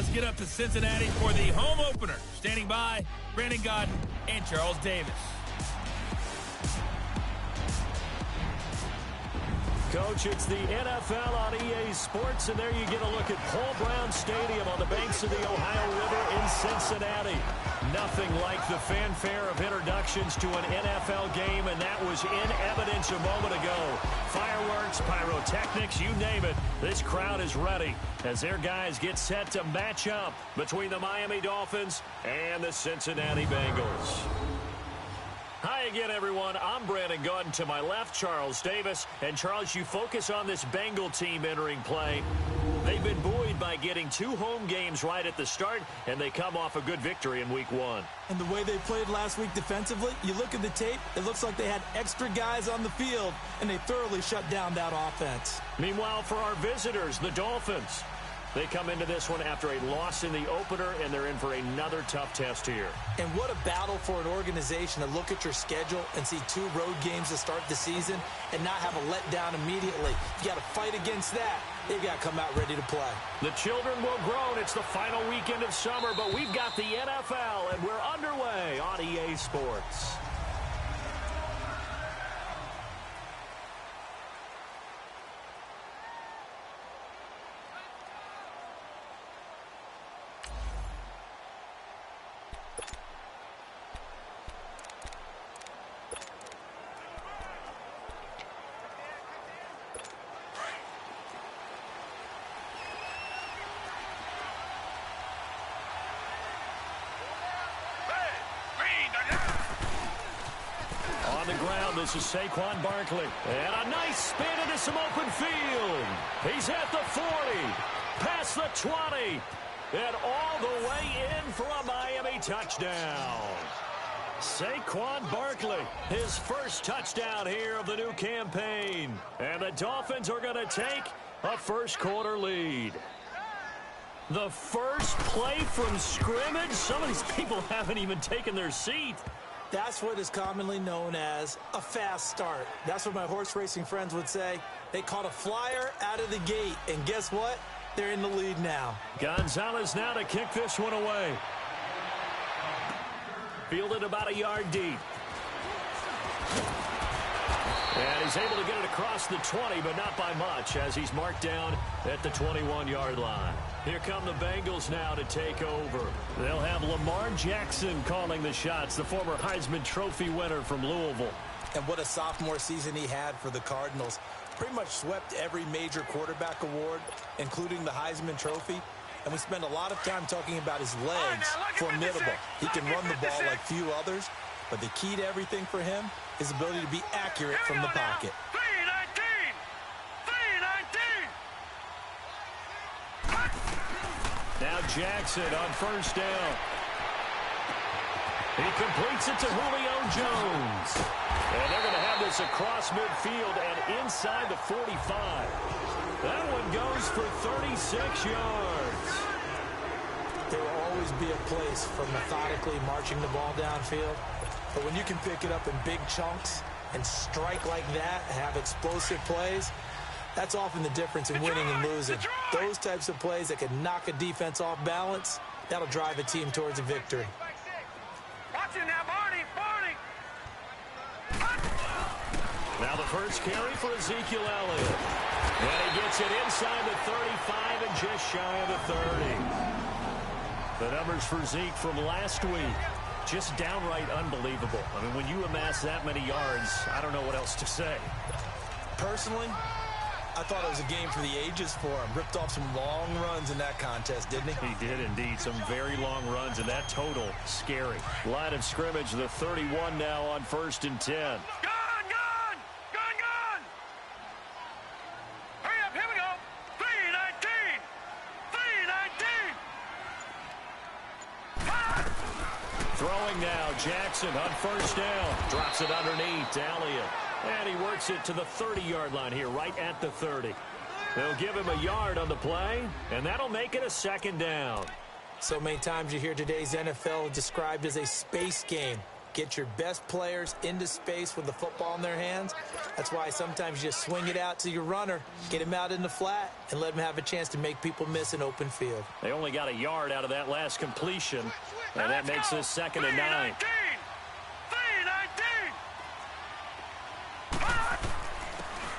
let's get up to Cincinnati for the home opener. Standing by, Brandon Gaudin and Charles Davis. Coach, it's the NFL on EA Sports, and there you get a look at Paul Brown Stadium on the banks of the Ohio River in Cincinnati. Nothing like the fanfare of introductions to an NFL game, and that was in evidence a moment ago. Fireworks, pyrotechnics, you name it. This crowd is ready as their guys get set to match up between the Miami Dolphins and the Cincinnati Bengals. Hi again, everyone. I'm Brandon Gaudin. To my left, Charles Davis. And, Charles, you focus on this Bengal team entering play. They've been buoyed by getting 2 home games right at the start, and they come off a good victory in Week 1. And the way they played last week defensively, you look at the tape, it looks like they had extra guys on the field, and they thoroughly shut down that offense. Meanwhile, for our visitors, the Dolphins, they come into this one after a loss in the opener, and they're in for another tough test here. And what a battle for an organization to look at your schedule and see 2 road games to start the season and not have a letdown immediately. You got to fight against that. They've got to come out ready to play. The children will groan. It's the final weekend of summer, but we've got the NFL, and we're underway on EA Sports. This is Saquon Barkley. And a nice spin into some open field. He's at the 40, past the 20, and all the way in for a Miami touchdown. Saquon Barkley, his first touchdown here of the new campaign. And the Dolphins are going to take a first-quarter lead. The first play from scrimmage. Some of these people haven't even taken their seat. That's what is commonly known as a fast start. That's what my horse racing friends would say. They caught a flyer out of the gate, and guess what? They're in the lead now. Gonzalez now to kick this one away. Fielded about a yard deep. And he's able to get it across the 20, but not by much, as he's marked down at the 21-yard line. Here come the Bengals now to take over. They'll have Lamar Jackson calling the shots, the former Heisman Trophy winner from Louisville. And what a sophomore season he had for the Cardinals. Pretty much swept every major quarterback award, including the Heisman Trophy. And we spend a lot of time talking about his legs. Formidable. He can run the ball like few others, but the key to everything for him is ability to be accurate from the pocket. Now Jackson on first down. He completes it to Julio Jones. And they're going to have this across midfield and inside the 45. That one goes for 36 yards. There will always be a place for methodically marching the ball downfield. But when you can pick it up in big chunks and strike like that, have explosive plays, that's often the difference in winning and losing. Those types of plays that can knock a defense off balance, that'll drive a team towards a victory. Watch it now, Barney. Now the first carry for Ezekiel Elliott. And he gets it inside the 35 and just shy of the 30. The numbers for Zeke from last week, just downright unbelievable. I mean, when you amass that many yards, I don't know what else to say. Personally, I thought it was a game for the ages for him. Ripped off some long runs in that contest, didn't he? He did indeed. Some very long runs, and that total, scary. Line of scrimmage, the 31 now on 1st and 10. Gone! Hurry up, here we go. 3-19. Throwing now, Jackson on first down. Drops it underneath to Elliott. And he works it to the 30-yard line here, right at the 30. They'll give him a yard on the play, and that'll make it a second down. So many times you hear today's NFL described as a space game. Get your best players into space with the football in their hands. That's why sometimes you just swing it out to your runner, get him out in the flat, and let him have a chance to make people miss an open field. They only got a yard out of that last completion, and that makes this 2nd and 9.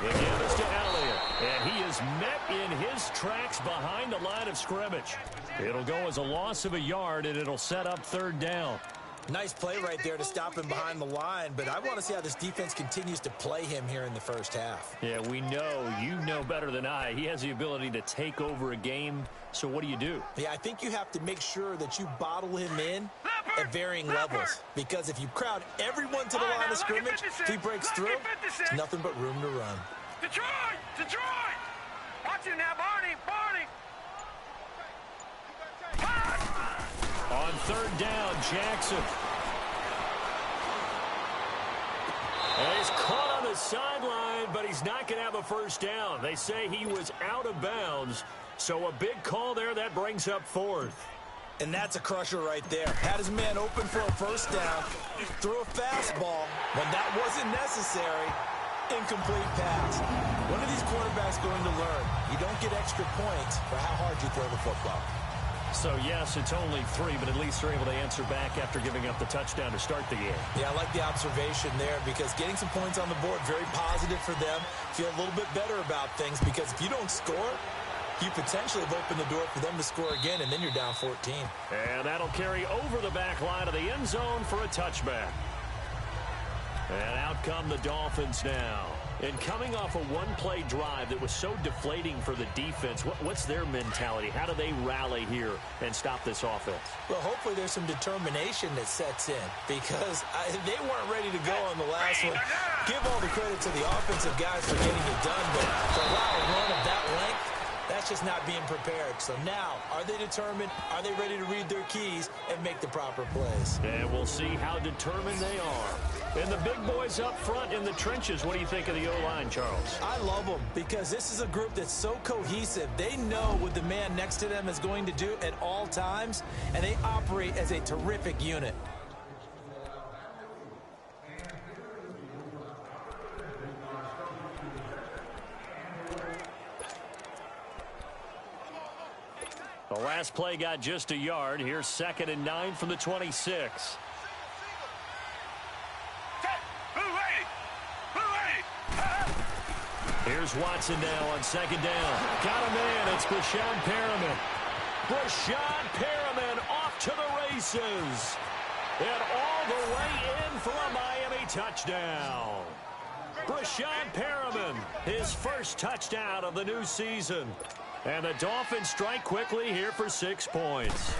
The give is to Elliott, and he is met in his tracks behind the line of scrimmage. It'll go as a loss of a yard, and it'll set up 3rd down. Nice play right there to stop him behind the line, but I want to see how this defense continues to play him here in the first half. Yeah, we know. You know better than I. He has the ability to take over a game, so what do? Yeah, I think you have to make sure that you bottle him in at varying levels, because if you crowd everyone to the line of scrimmage, if he breaks through, it's nothing but room to run. Detroit! Detroit! Watch it now, Barney! Barney! On 3rd down, Jackson. And he's caught on the sideline, but he's not going to have a first down. They say he was out of bounds, so a big call there. That brings up 4th. And that's a crusher right there. Had his man open for a first down, threw a fastball when that wasn't necessary. Incomplete pass. When are these quarterbacks going to learn? You don't get extra points for how hard you throw the football. So, yes, it's only 3, but at least they're able to answer back after giving up the touchdown to start the game. Yeah, I like the observation there, because getting some points on the board, very positive for them. Feel a little bit better about things, because if you don't score, you potentially have opened the door for them to score again, and then you're down 14. And that'll carry over the back line of the end zone for a touchback. And out come the Dolphins now. And coming off a one-play drive that was so deflating for the defense, what's their mentality? How do they rally here and stop this offense? Well, hopefully there's some determination that sets in, because they weren't ready to go on the last one. Give all the credit to the offensive guys for getting it done, but to allow a run of that length, that's just not being prepared. So now, are they determined? Are they ready to read their keys and make the proper plays? And we'll see how determined they are. And the big boys up front in the trenches, what do you think of the O-line, Charles? I love them, because this is a group that's so cohesive. They know what the man next to them is going to do at all times, and they operate as a terrific unit. The last play got just a yard. Here's 2nd and 9 from the 26. Here's Watson now on 2nd down. Got him in. It's Brashad Perriman. Brashad Perriman off to the races. And all the way in for a Miami touchdown. Brashad Perriman, his first touchdown of the new season. And the Dolphins strike quickly here for 6 points.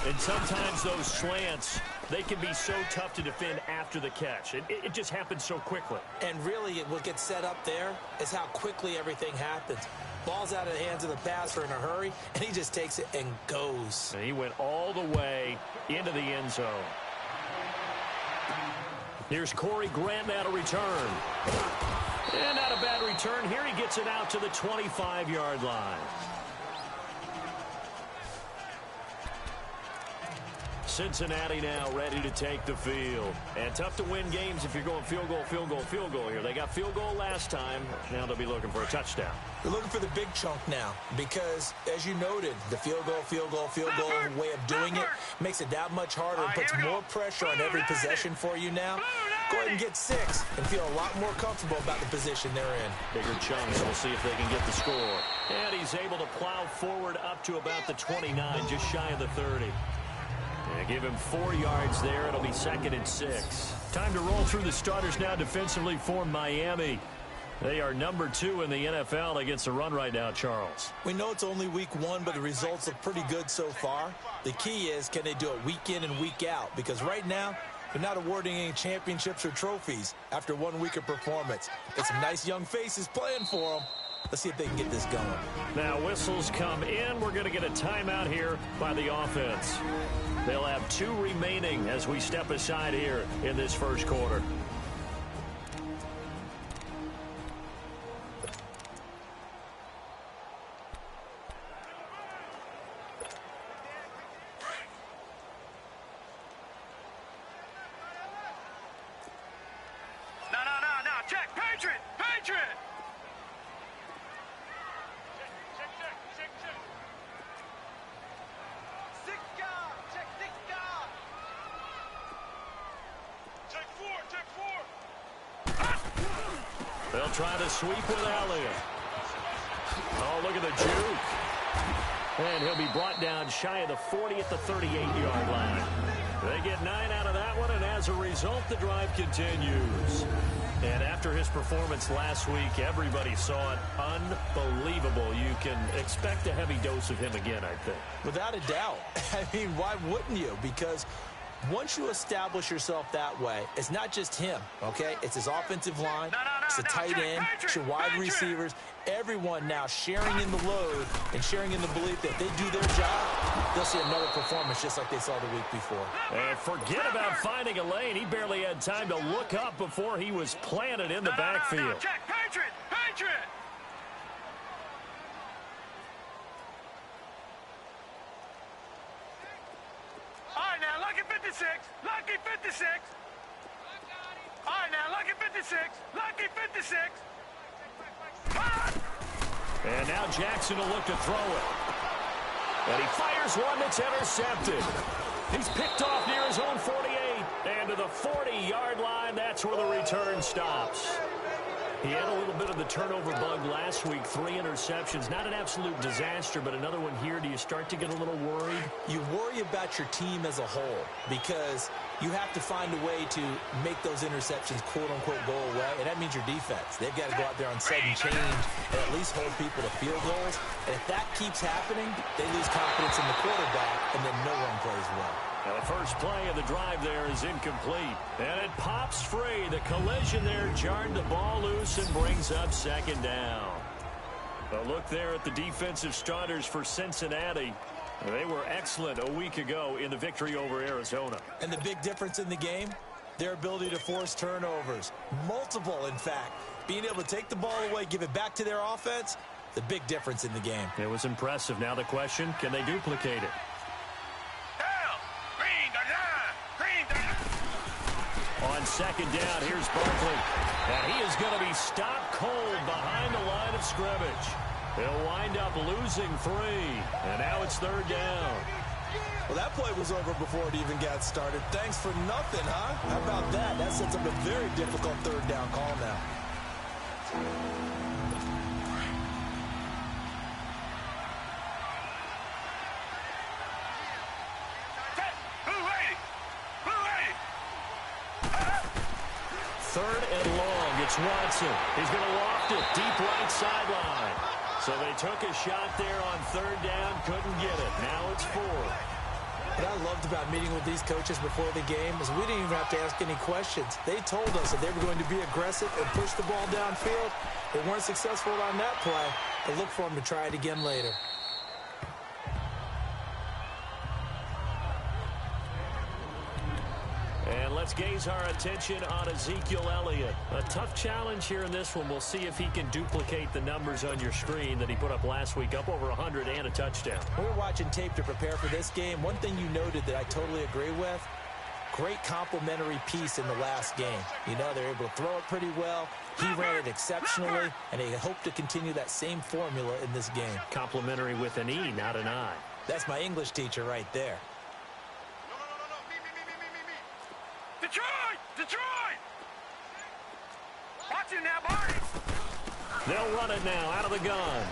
And sometimes those slants, they can be so tough to defend after the catch. It just happens so quickly. And really, what gets set up there is how quickly everything happens. Ball's out of the hands of the passer in a hurry, and he just takes it and goes. And he went all the way into the end zone. Here's Corey Grant now to return. And not a bad return. Here he gets it out to the 25-yard line. Cincinnati now ready to take the field. And tough to win games if you're going field goal, field goal, field goal here. They got field goal last time. Now they'll be looking for a touchdown. They're looking for the big chunk now, because, as you noted, the field goal way of doing it makes it that much harder and puts more pressure on every possession for you now. Go ahead and get 6 and feel a lot more comfortable about the position they're in. Bigger chunks. We'll see if they can get the score. And he's able to plow forward up to about the 29, just shy of the 30. Yeah, give him 4 yards there. It'll be 2nd and 6. Time to roll through the starters now defensively for Miami. They are number 2 in the NFL against the run right now, Charles. We know it's only week 1, but the results look pretty good so far. The key is, can they do it week in and week out? Because right now, they're not awarding any championships or trophies after 1 week of performance. Got some nice young faces playing for them. Let's see if they can get this going. Now whistles come in. We're going to get a timeout here by the offense. They'll have 2 remaining as we step aside here in this first quarter. try to sweep with Elliott. Oh, look at the juke. And he'll be brought down shy of the 40 at the 38-yard line. They get 9 out of that one, and as a result, the drive continues. And after his performance last week, everybody saw it. Unbelievable. You can expect a heavy dose of him again, I think. Without a doubt. I mean, why wouldn't you? Because once you establish yourself that way, it's not just him, okay? It's his offensive line, it's the tight end, it's your wide receivers, everyone now sharing in the load and sharing in the belief that if they do their job, they'll see another performance just like they saw the week before. And forget about finding a lane. He barely had time to look up before he was planted in the backfield. Check, Patriot! Patriot! All right, now, lucky 56. Lucky 56. All right, now, lucky 56. Lucky 56. And now Jackson will look to throw it. And he fires one that's intercepted. He's picked off near his own 48. And to the 40-yard line, that's where the return stops. He had a little bit of the turnover bug last week, 3 interceptions. Not an absolute disaster, but another one here. Do you start to get a little worried? You worry about your team as a whole because you have to find a way to make those interceptions, quote-unquote, go away, and that means your defense. They've got to go out there on set and change and at least hold people to field goals. And if that keeps happening, they lose confidence in the quarterback, and then no one plays well. Now the first play of the drive there is incomplete. And it pops free. The collision there jarred the ball loose and brings up second down. A look there at the defensive starters for Cincinnati. They were excellent a week ago in the victory over Arizona. And the big difference in the game, their ability to force turnovers. Multiple, in fact. Being able to take the ball away, give it back to their offense, the big difference in the game. It was impressive. Now the question, can they duplicate it? On second down, here's Barkley. And he is going to be stopped cold behind the line of scrimmage. He'll wind up losing 3. And now it's third down. Well, that play was over before it even got started. Thanks for nothing, huh? How about that? That sets up a very difficult third down call now. Third and long. It's Watson. He's going to loft it deep right sideline. So they took a shot there on third down. Couldn't get it. Now it's 4. What I loved about meeting with these coaches before the game is we didn't even have to ask any questions. They told us that they were going to be aggressive and push the ball downfield. They weren't successful on that play, but look for them to try it again later. And let's gaze our attention on Ezekiel Elliott. A tough challenge here in this one. We'll see if he can duplicate the numbers on your screen that he put up last week, up over 100 and a touchdown. We're watching tape to prepare for this game. One thing you noted that I totally agree with, great complimentary piece in the last game. You know, they're able to throw it pretty well. He ran it exceptionally, and they hope to continue that same formula in this game. Complimentary with an E, not an I. That's my English teacher right there. Detroit! Detroit! Watch it now, Barney! They'll run it now out of the gun.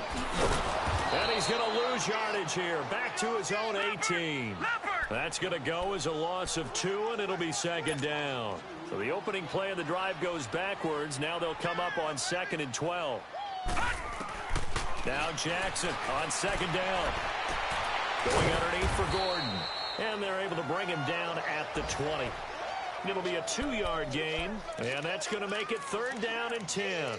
And he's going to lose yardage here. Back to his own 18. That's going to go as a loss of 2, and it'll be second down. So the opening play of the drive goes backwards. Now they'll come up on 2nd and 12. Now Jackson on second down. Going underneath for Gordon. And they're able to bring him down at the 20. It'll be a 2-yard gain, and that's going to make it third down and 10.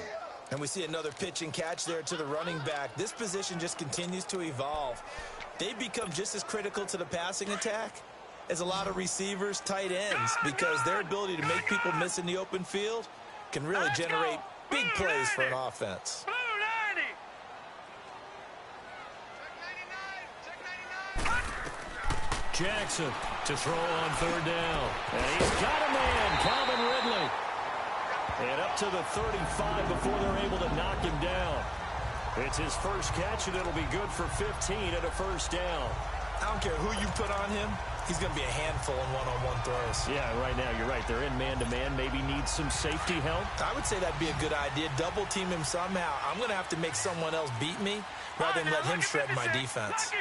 And we see another pitch and catch there to the running back. This position just continues to evolve. They become just as critical to the passing attack as a lot of receivers, tight ends, because their ability to make people miss in the open field can really generate big plays for an offense. Jackson to throw on third down. And he's got a man, Calvin Ridley. And up to the 35 before they're able to knock him down. It's his first catch, and it'll be good for 15 and a first down. I don't care who you put on him. he's going to be a handful in one-on-one throws. Yeah, right now you're right. They're in man-to-man. Maybe needs some safety help. I would say that'd be a good idea. Double team him somehow. I'm going to have to make someone else beat me rather than let him shred my defense.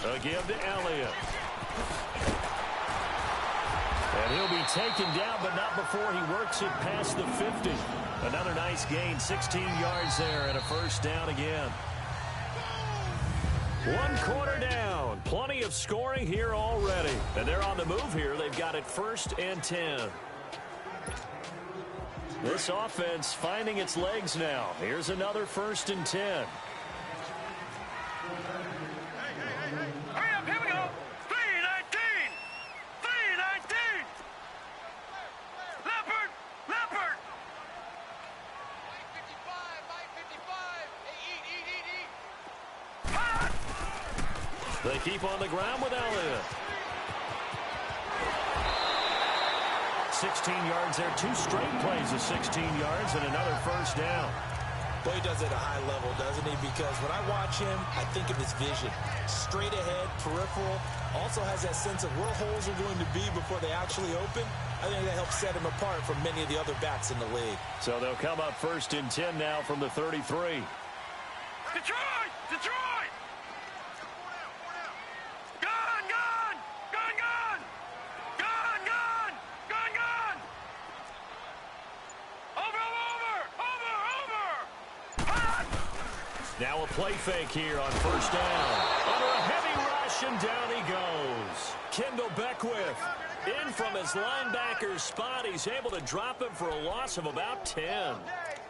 A give to Elliott. And he'll be taken down, but not before he works it past the 50. Another nice gain, 16 yards there, and a first down again. 1 quarter down. Plenty of scoring here already. And they're on the move here. They've got it 1st and 10. This offense finding its legs now. Here's another 1st and 10. Hurry up, here we go. 3-19. 3-19. Leopard. Leopard. 555. Eat. They keep on the ground with Elliott. 16 yards there. 2 straight plays of 16 yards and another first down. Boy, he does it at a high level, doesn't he? Because when I watch him, I think of his vision. Straight ahead, peripheral. Also has that sense of where holes are going to be before they actually open. I think that helps set him apart from many of the other backs in the league. So they'll come up 1st and 10 now from the 33. Detroit! Detroit! Gun! Gun! Gun! Gun! Gun! Gun! Gun! Gun! Over! Over! Over! Over! Hot! Now a play fake here on 1st down. Under a heavy rush, and down he goes. Kendall Beckwith in from his linebacker spot. He's able to drop him for a loss of about 10.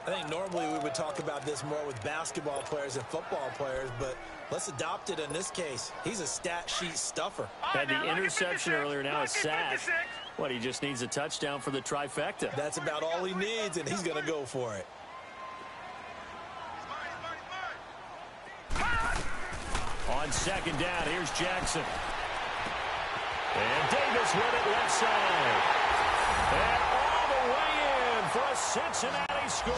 I think normally we would talk about this more with basketball players and football players, but let's adopt it in this case. He's a stat sheet stuffer. Had the interception earlier, now a sack. What, he just needs a touchdown for the trifecta. That's about all he needs, and he's going to go for it. On 2nd down, here's Jackson. And Davis with it left side. And all the way in for a Cincinnati score.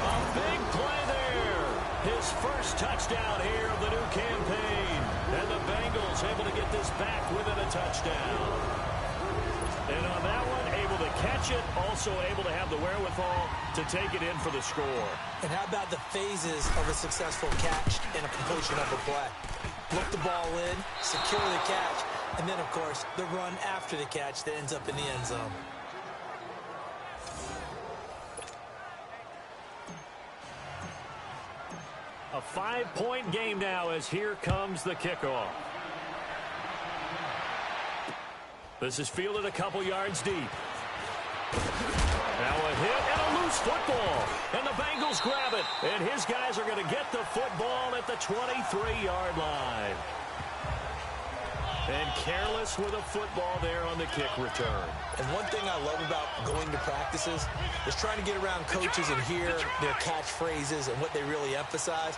A big play there. His first touchdown here of the new campaign. And the Bengals able to get this back within a touchdown. And on that one, able to catch it, also able to have the wherewithal to take it in for the score. And how about the phases of a successful catch and a completion of a play? Look the ball in, secure the catch, and then, of course, the run after the catch that ends up in the end zone. A 5-point game now as here comes the kickoff. This is fielded a couple yards deep. Now a hit and a loose football. And the Bengals grab it. And his guys are going to get the football at the 23-yard line. And careless with a football there on the kick return. And one thing I love about going to practices is trying to get around coaches and hear their catchphrases and what they really emphasize.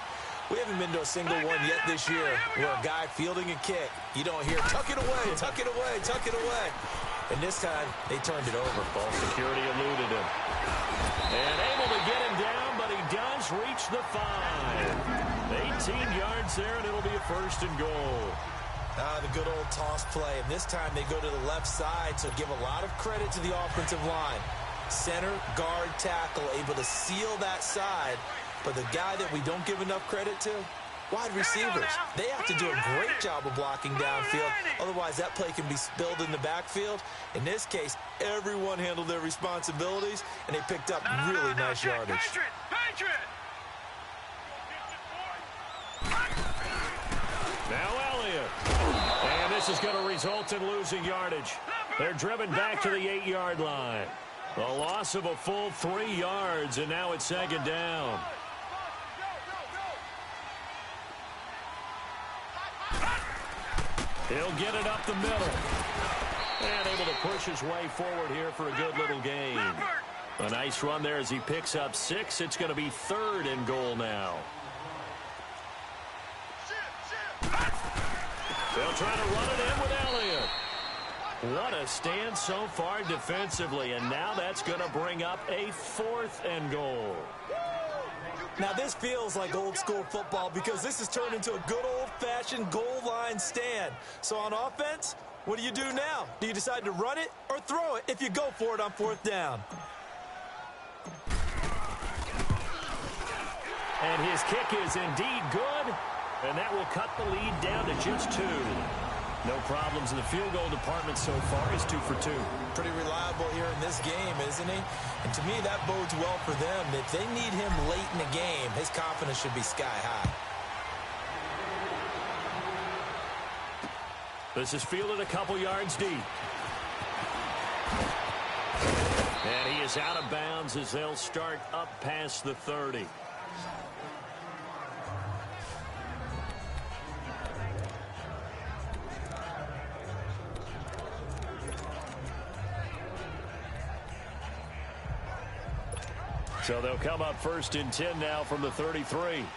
We haven't been to a single one yet this year where a guy fielding a kick, you don't hear, tuck it away, tuck it away, tuck it away. And this time, they turned it over. Ball security eluded him. And able to get him down, but he does reach the 5. 18 yards there, and it'll be a 1st and goal. The good old toss play. And this time, they go to the left side, so give a lot of credit to the offensive line. Center, guard, tackle, able to seal that side. But the guy that we don't give enough credit to, wide receivers. They have to do a great job of blocking downfield. Otherwise, that play can be spilled in the backfield. In this case, everyone handled their responsibilities, and they picked up really nice yardage. Now Elliott. And this is going to result in losing yardage. They're driven back to the 8-yard line. A loss of a full 3 yards, and now it's 2nd down. He'll get it up the middle. And able to push his way forward here for a good little gain. A nice run there as he picks up 6. It's going to be 3rd and goal now. They'll try to run it in with Elliott. What a stand so far defensively. And now that's going to bring up a 4th and goal. Now, this feels like old-school football because this has turned into a good old-fashioned goal line stand. So on offense, what do you do now? Do you decide to run it or throw it if you go for it on 4th down? And his kick is indeed good, and that will cut the lead down to just 2. No problems in the field goal department so far. He's 2 for 2. Pretty reliable here in this game, isn't he? And to me, that bodes well for them. If they need him late in the game, his confidence should be sky high. This is fielded a couple yards deep. And he is out of bounds as they'll start up past the 30. So they'll come up 1st and 10 now from the 33. Down.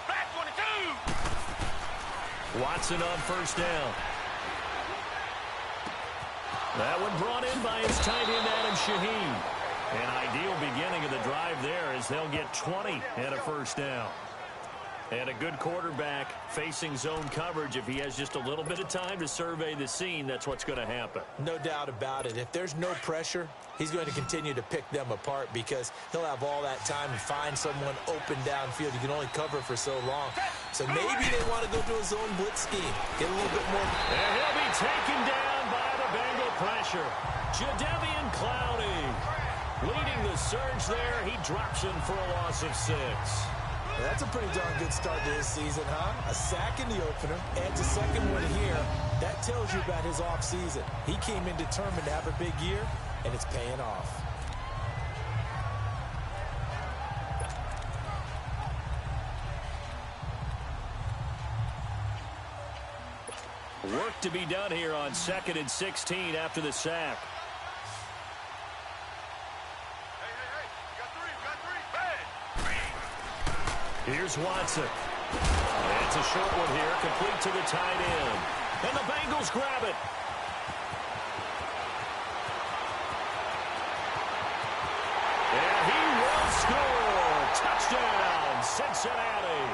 Back 22. Watson on 1st down. That one brought in by his tight end, Adam Shaheen. An ideal beginning of the drive there as they'll get 20 and a 1st down. And a good quarterback facing zone coverage. If he has just a little bit of time to survey the scene, that's what's going to happen. No doubt about it. If there's no pressure, he's going to continue to pick them apart because he'll have all that time to find someone open downfield. You can only cover for so long. So maybe they want to go to a zone blitz scheme. Get a little bit more. And he'll be taken down by the Bengal pressure. Jadeveon Clowney leading the surge there. He drops in for a loss of 6. Well, that's a pretty darn good start to his season, huh? A sack in the opener, adds a second one here. That tells you about his offseason. He came in determined to have a big year, and it's paying off. Work to be done here on 2nd and 16 after the sack. Here's Watson. It's a short one here, complete to the tight end. And the Bengals grab it. And he will score. Touchdown, Cincinnati.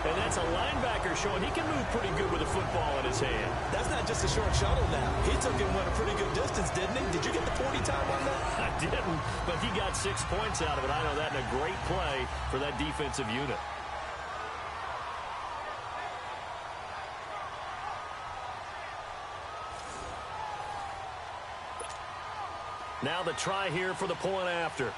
And that's a linebacker showing he can move pretty good with a football in his hand. That's not just a short shuttle now. He took him a pretty good distance, didn't he? Did you get the 40 time on that? I didn't, but he got 6 points out of it. I know that in a great play for that defensive unit. Now the try here for the point after.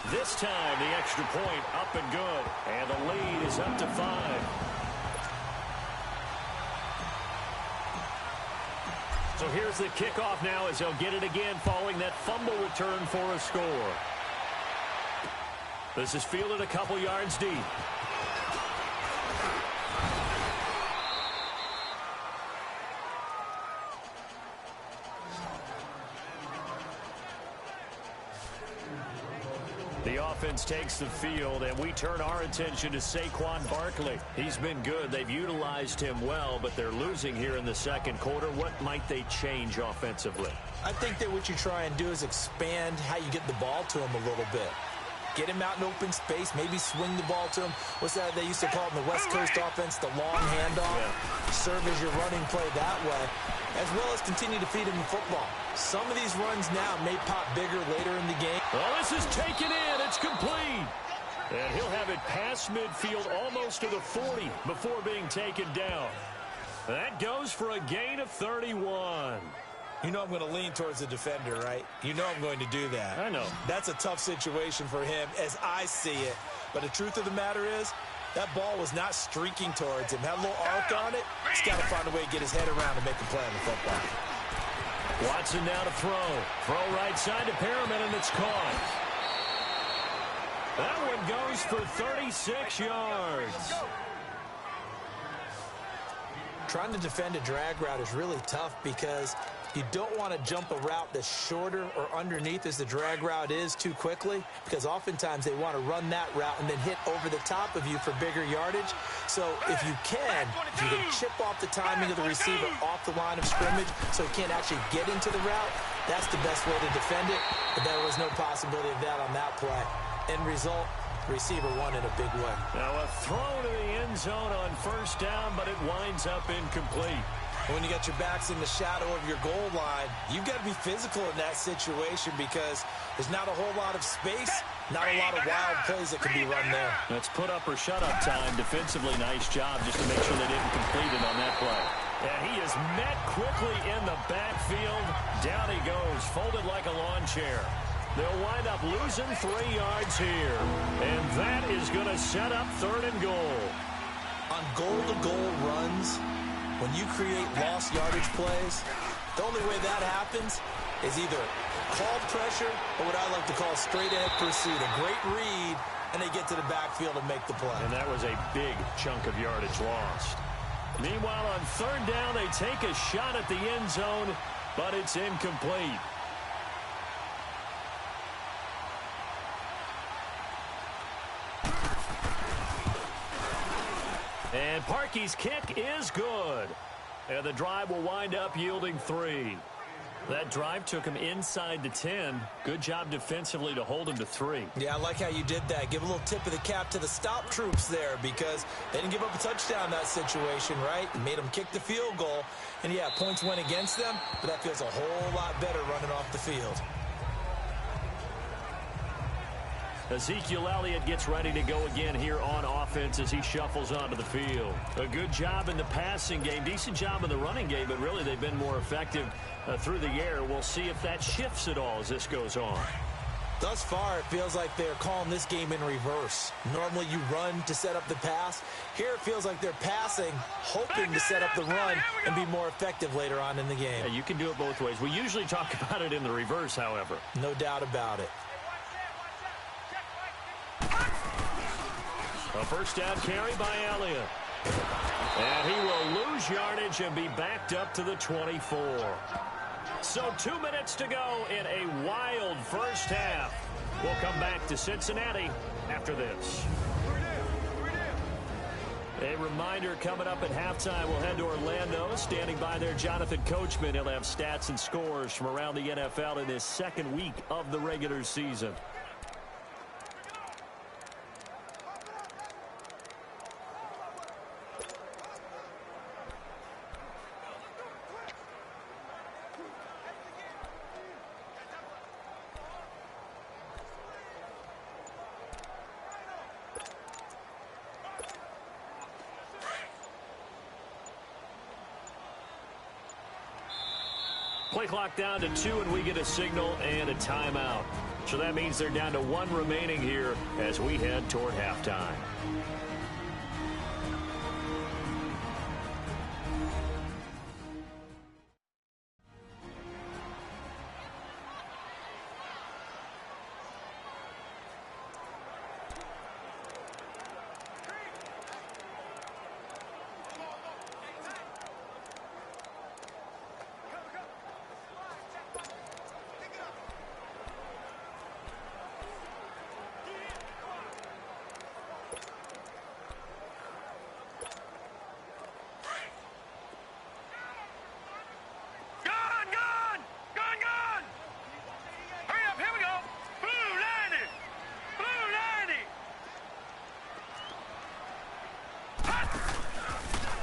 This time, the extra point up and good. And the lead is up to 5. So here's the kickoff now as they'll get it again following that fumble return for a score. This is fielded a couple yards deep. The offense takes the field, and we turn our attention to Saquon Barkley. He's been good. They've utilized him well, but they're losing here in the second quarter. What might they change offensively? I think that what you try and do is expand how you get the ball to him a little bit. Get him out in open space, maybe swing the ball to him. What's that they used to call it in the West Coast offense, the long handoff? Yeah. Serve as your running play that way, as well as continue to feed him the football. Some of these runs now may pop bigger later in the game. Oh, this is taken in. It's complete. And he'll have it past midfield almost to the 40 before being taken down. That goes for a gain of 31. You know I'm going to lean towards the defender, right? You know I'm going to do that. I know. That's a tough situation for him as I see it. But the truth of the matter is, that ball was not streaking towards him. Had a little arc on it. He's got to find a way to get his head around and make a play on the football. Watson now to throw. Throw right side to Perriman, and it's caught. That one goes for 36 yards. Trying to defend a drag route is really tough because you don't want to jump a route that's shorter or underneath as the drag route is too quickly, because oftentimes they want to run that route and then hit over the top of you for bigger yardage. So if you can chip off the timing of the receiver off the line of scrimmage so he can't actually get into the route, that's the best way to defend it. But there was no possibility of that on that play. End result, receiver won in a big way. Now a throw to the end zone on first down, but it winds up incomplete. When you got your backs in the shadow of your goal line, you've got to be physical in that situation because there's not a whole lot of space, not a lot of wild plays that can be run there. That's put up or shut up time. Defensively, nice job just to make sure they didn't complete it on that play. And he is met quickly in the backfield. Down he goes, folded like a lawn chair. They'll wind up losing 3 yards here. And that is going to set up 3rd and goal. On goal-to-goal runs, when you create lost yardage plays, the only way that happens is either called pressure or what I like to call straight-ahead pursuit. A great read, and they get to the backfield and make the play. And that was a big chunk of yardage lost. Meanwhile, on 3rd down, they take a shot at the end zone, but it's incomplete. And Parkey's kick is good. And the drive will wind up yielding 3. That drive took him inside the 10. Good job defensively to hold him to 3. Yeah, I like how you did that. Give a little tip of the cap to the stop troops there because they didn't give up a touchdown in that situation, right? Made them kick the field goal. And, yeah, points went against them, but that feels a whole lot better running off the field. Ezekiel Elliott gets ready to go again here on offense as he shuffles onto the field. A good job in the passing game, decent job in the running game, but really they've been more effective through the air. We'll see if that shifts at all as this goes on. Thus far, it feels like they're calling this game in reverse. Normally you run to set up the pass. Here it feels like they're passing, hoping to set up the run and be more effective later on in the game. Yeah, you can do it both ways. We usually talk about it in the reverse, however. No doubt about it. A first down carry by Elliott. And he will lose yardage and be backed up to the 24. So 2 minutes to go in a wild first half. We'll come back to Cincinnati after this. A reminder coming up at halftime, we'll head to Orlando. Standing by there, Jonathan Coachman. He'll have stats and scores from around the NFL in his 2nd week of the regular season. Play clock down to 2, and we get a signal and a timeout. So that means they're down to 1 remaining here as we head toward halftime.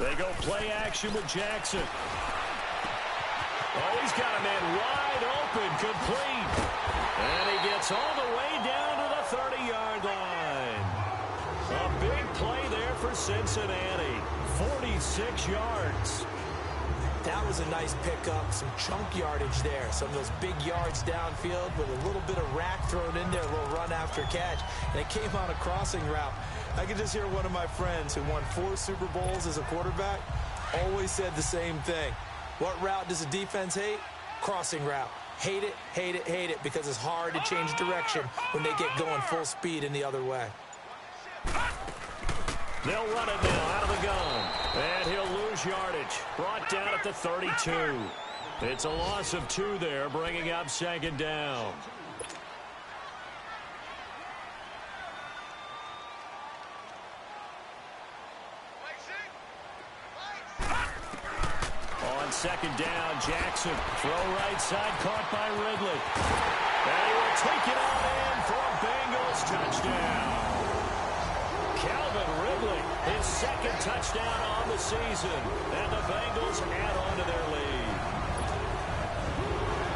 They go play action with Jackson. Oh, he's got a man wide open, complete. And he gets all the way down to the 30-yard line. A big play there for Cincinnati. 46 yards. That was a nice pickup, some chunk yardage there. Some of those big yards downfield with a little bit of rack thrown in there, a little run after catch. And it came on a crossing route. I could just hear one of my friends who won 4 Super Bowls as a quarterback always said the same thing. What route does a defense hate? Crossing route. Hate it, hate it, hate it, because it's hard to change direction when they get going full speed in the other way. They'll run it now out of the gun. And he'll lose yardage. Brought down at the 32. It's a loss of 2 there, bringing up 2nd down. second down. Jackson, throw right side, caught by Ridley. And he will take it out in for a Bengals touchdown. Calvin Ridley, his second touchdown on the season. And the Bengals add on to their lead.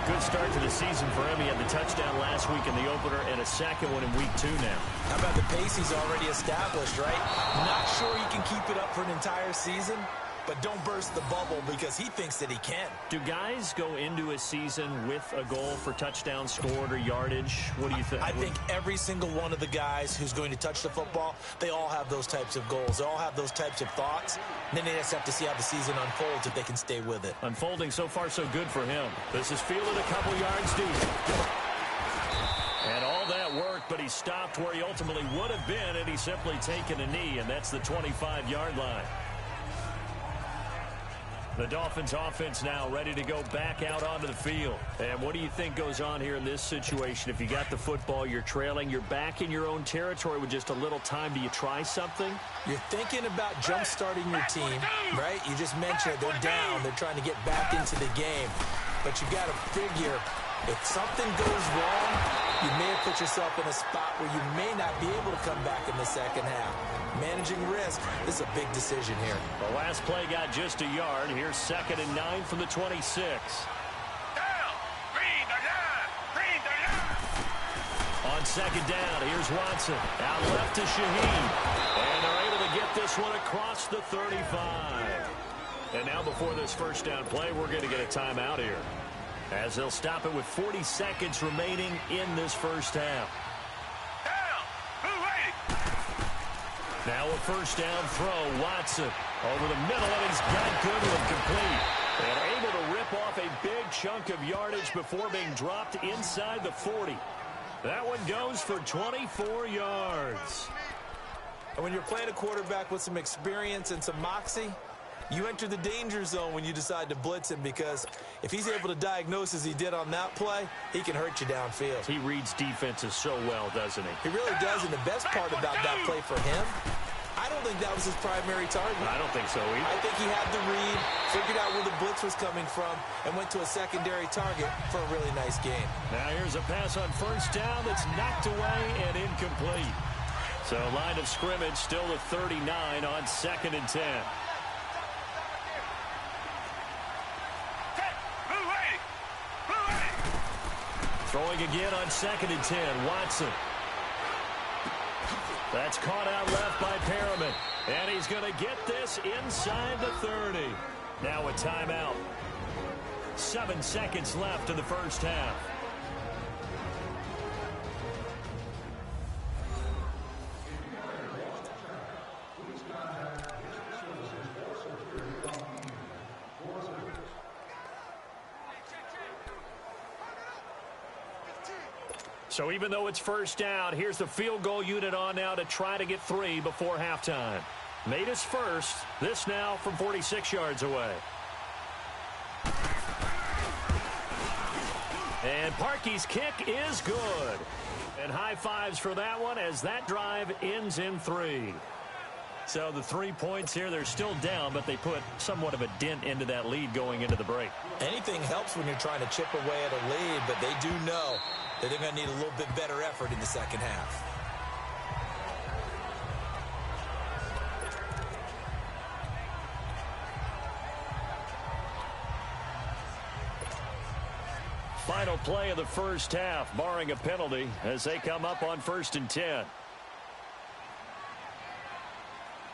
Good start to the season for him. He had the touchdown last week in the opener and a second one in week 2 now. How about the pace he's already established, right? Not sure he can keep it up for an entire season, but don't burst the bubble because he thinks that he can. Do guys go into a season with a goal for touchdowns scored or yardage? What do you think? I think every single one of the guys who's going to touch the football, they all have those types of goals. They all have those types of thoughts. And then they just have to see how the season unfolds if they can stay with it. Unfolding so far so good for him. This is fielded a couple yards deep. And all that worked, but he stopped where he ultimately would have been, and he's simply taken a knee, and that's the 25-yard line. The Dolphins offense now ready to go back out onto the field. And what do you think goes on here in this situation? If you got the football, you're trailing, you're back in your own territory with just a little time. Do you try something? You're thinking about jump-starting your team, right? You just mentioned it. They're down. They're trying to get back into the game. But you got to figure if something goes wrong, you may have put yourself in a spot where you may not be able to come back in the second half. Managing risk, this is a big decision here. The last play got just a yard. Here's 2nd and 9 from the 26. Down. Green, they're down. Green, they're down. On 2nd down, here's Watson. Out left to Shaheen. And they're able to get this one across the 35. And now before this first down play, we're going to get a timeout here, as they'll stop it with 40 seconds remaining in this first half. Down. Who waiting? Now a first down throw. Watson over the middle, and he's got Goodwin complete. And able to rip off a big chunk of yardage before being dropped inside the 40. That one goes for 24 yards. And when you're playing a quarterback with some experience and some moxie, you enter the danger zone when you decide to blitz him, because if he's able to diagnose as he did on that play, he can hurt you downfield. He reads defenses so well, doesn't he? He really does, and the best part about that play for him, I don't think that was his primary target. I don't think so either. I think he had the read, figured out where the blitz was coming from, and went to a secondary target for a really nice game. Now here's a pass on first down that's knocked away and incomplete. So line of scrimmage still at 39 on 2nd and 10. Throwing again on 2nd and 10. Watson. That's caught out left by Perriman. And he's going to get this inside the 30. Now a timeout. 7 seconds left in the first half. So even though it's first down, here's the field goal unit on now to try to get 3 before halftime. Made his first. This now from 46 yards away. And Parkey's kick is good. And high fives for that one as that drive ends in 3. So the 3 points here, they're still down, but they put somewhat of a dent into that lead going into the break. Anything helps when you're trying to chip away at a lead, but they do know that they're going to need a little bit better effort in the second half. Final play of the first half, barring a penalty, as they come up on 1st and 10.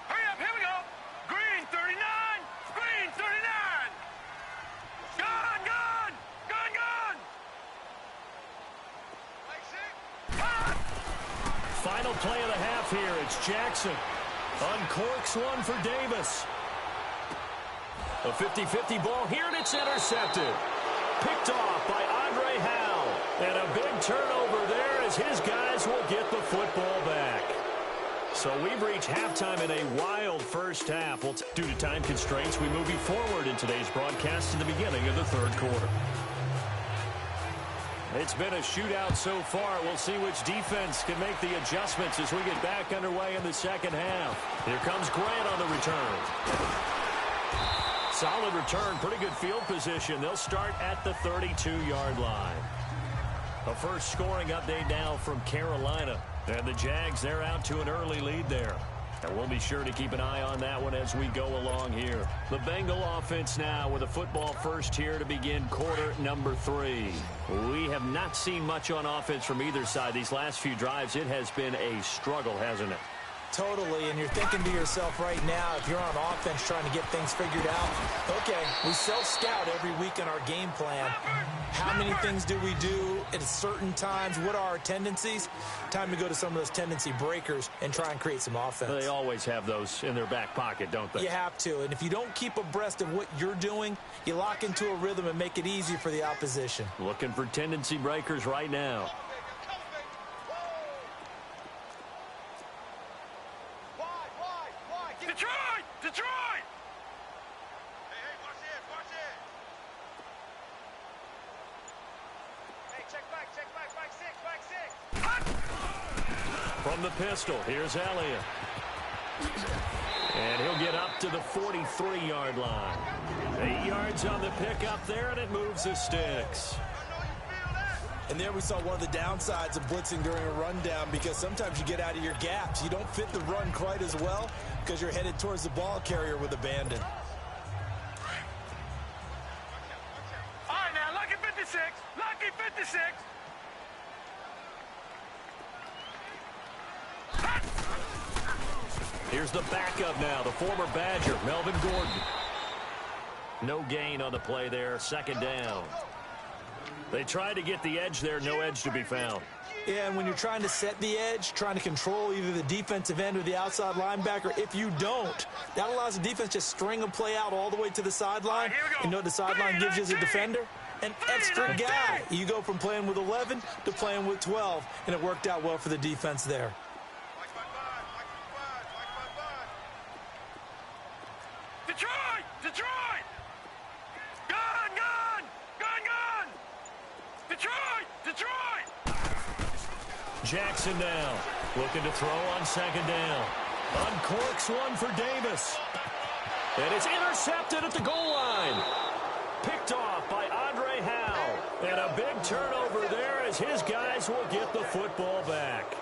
Hurry up, here we go. Green 39, green 39. Gun, gun, gun, gun. Final play of the half here. It's Jackson. Uncorks one for Davis. A 50-50 ball here, and it's intercepted. Picked off by Andre Howell. And a big turnover there as his guys will get the football back. So we've reached halftime in a wild first half. Well, due to time constraints, we move you forward in today's broadcast to the beginning of the third quarter. It's been a shootout so far. We'll see which defense can make the adjustments as we get back underway in the second half. Here comes Grant on the return. solid return, pretty good field position. They'll start at the 32-yard line. A first scoring update now from Carolina. And the Jags, they're out to an early lead there. And we'll be sure to keep an eye on that one as we go along here. The Bengal offense now with a football first here to begin quarter number 3. We have not seen much on offense from either side. These last few drives, it has been a struggle, hasn't it? Totally, and you're thinking to yourself right now, if you're on offense trying to get things figured out, okay, we self-scout every week in our game plan. How many things do we do at certain times? What are our tendencies? Time to go to some of those tendency breakers and try and create some offense. They always have those in their back pocket, don't they? You have to, and if you don't keep abreast of what you're doing, you lock into a rhythm and make it easy for the opposition. Looking for tendency breakers right now. Detroit! Detroit! Hey, watch it, Hey, check back, back 6. From the pistol, here's Elliott. And he'll get up to the 43-yard line. 8 yards on the pickup there, and it moves the sticks. And there we saw one of the downsides of blitzing during a rundown, because sometimes you get out of your gaps. You don't fit the run quite as well because you're headed towards the ball carrier with abandon. All right, now, lucky 56. Lucky 56. Here's the backup now, the former Badger, Melvin Gordon. No gain on the play there, second down. They tried to get the edge there, no edge to be found. Yeah, and when you're trying to set the edge, trying to control either the defensive end or the outside linebacker, if you don't, that allows the defense to string a play out all the way to the sideline. You know what the sideline gives you as a defender? An extra guy. You go from playing with 11 to playing with 12, and it worked out well for the defense there. Detroit! Detroit! Gun! Gun! Gun! Gun! Detroit! Detroit! Jackson now, looking to throw on second down. Uncorks one for Davis. And it's intercepted at the goal line. Picked off by Andre Howe. And a big turnover there as his guys will get the football back.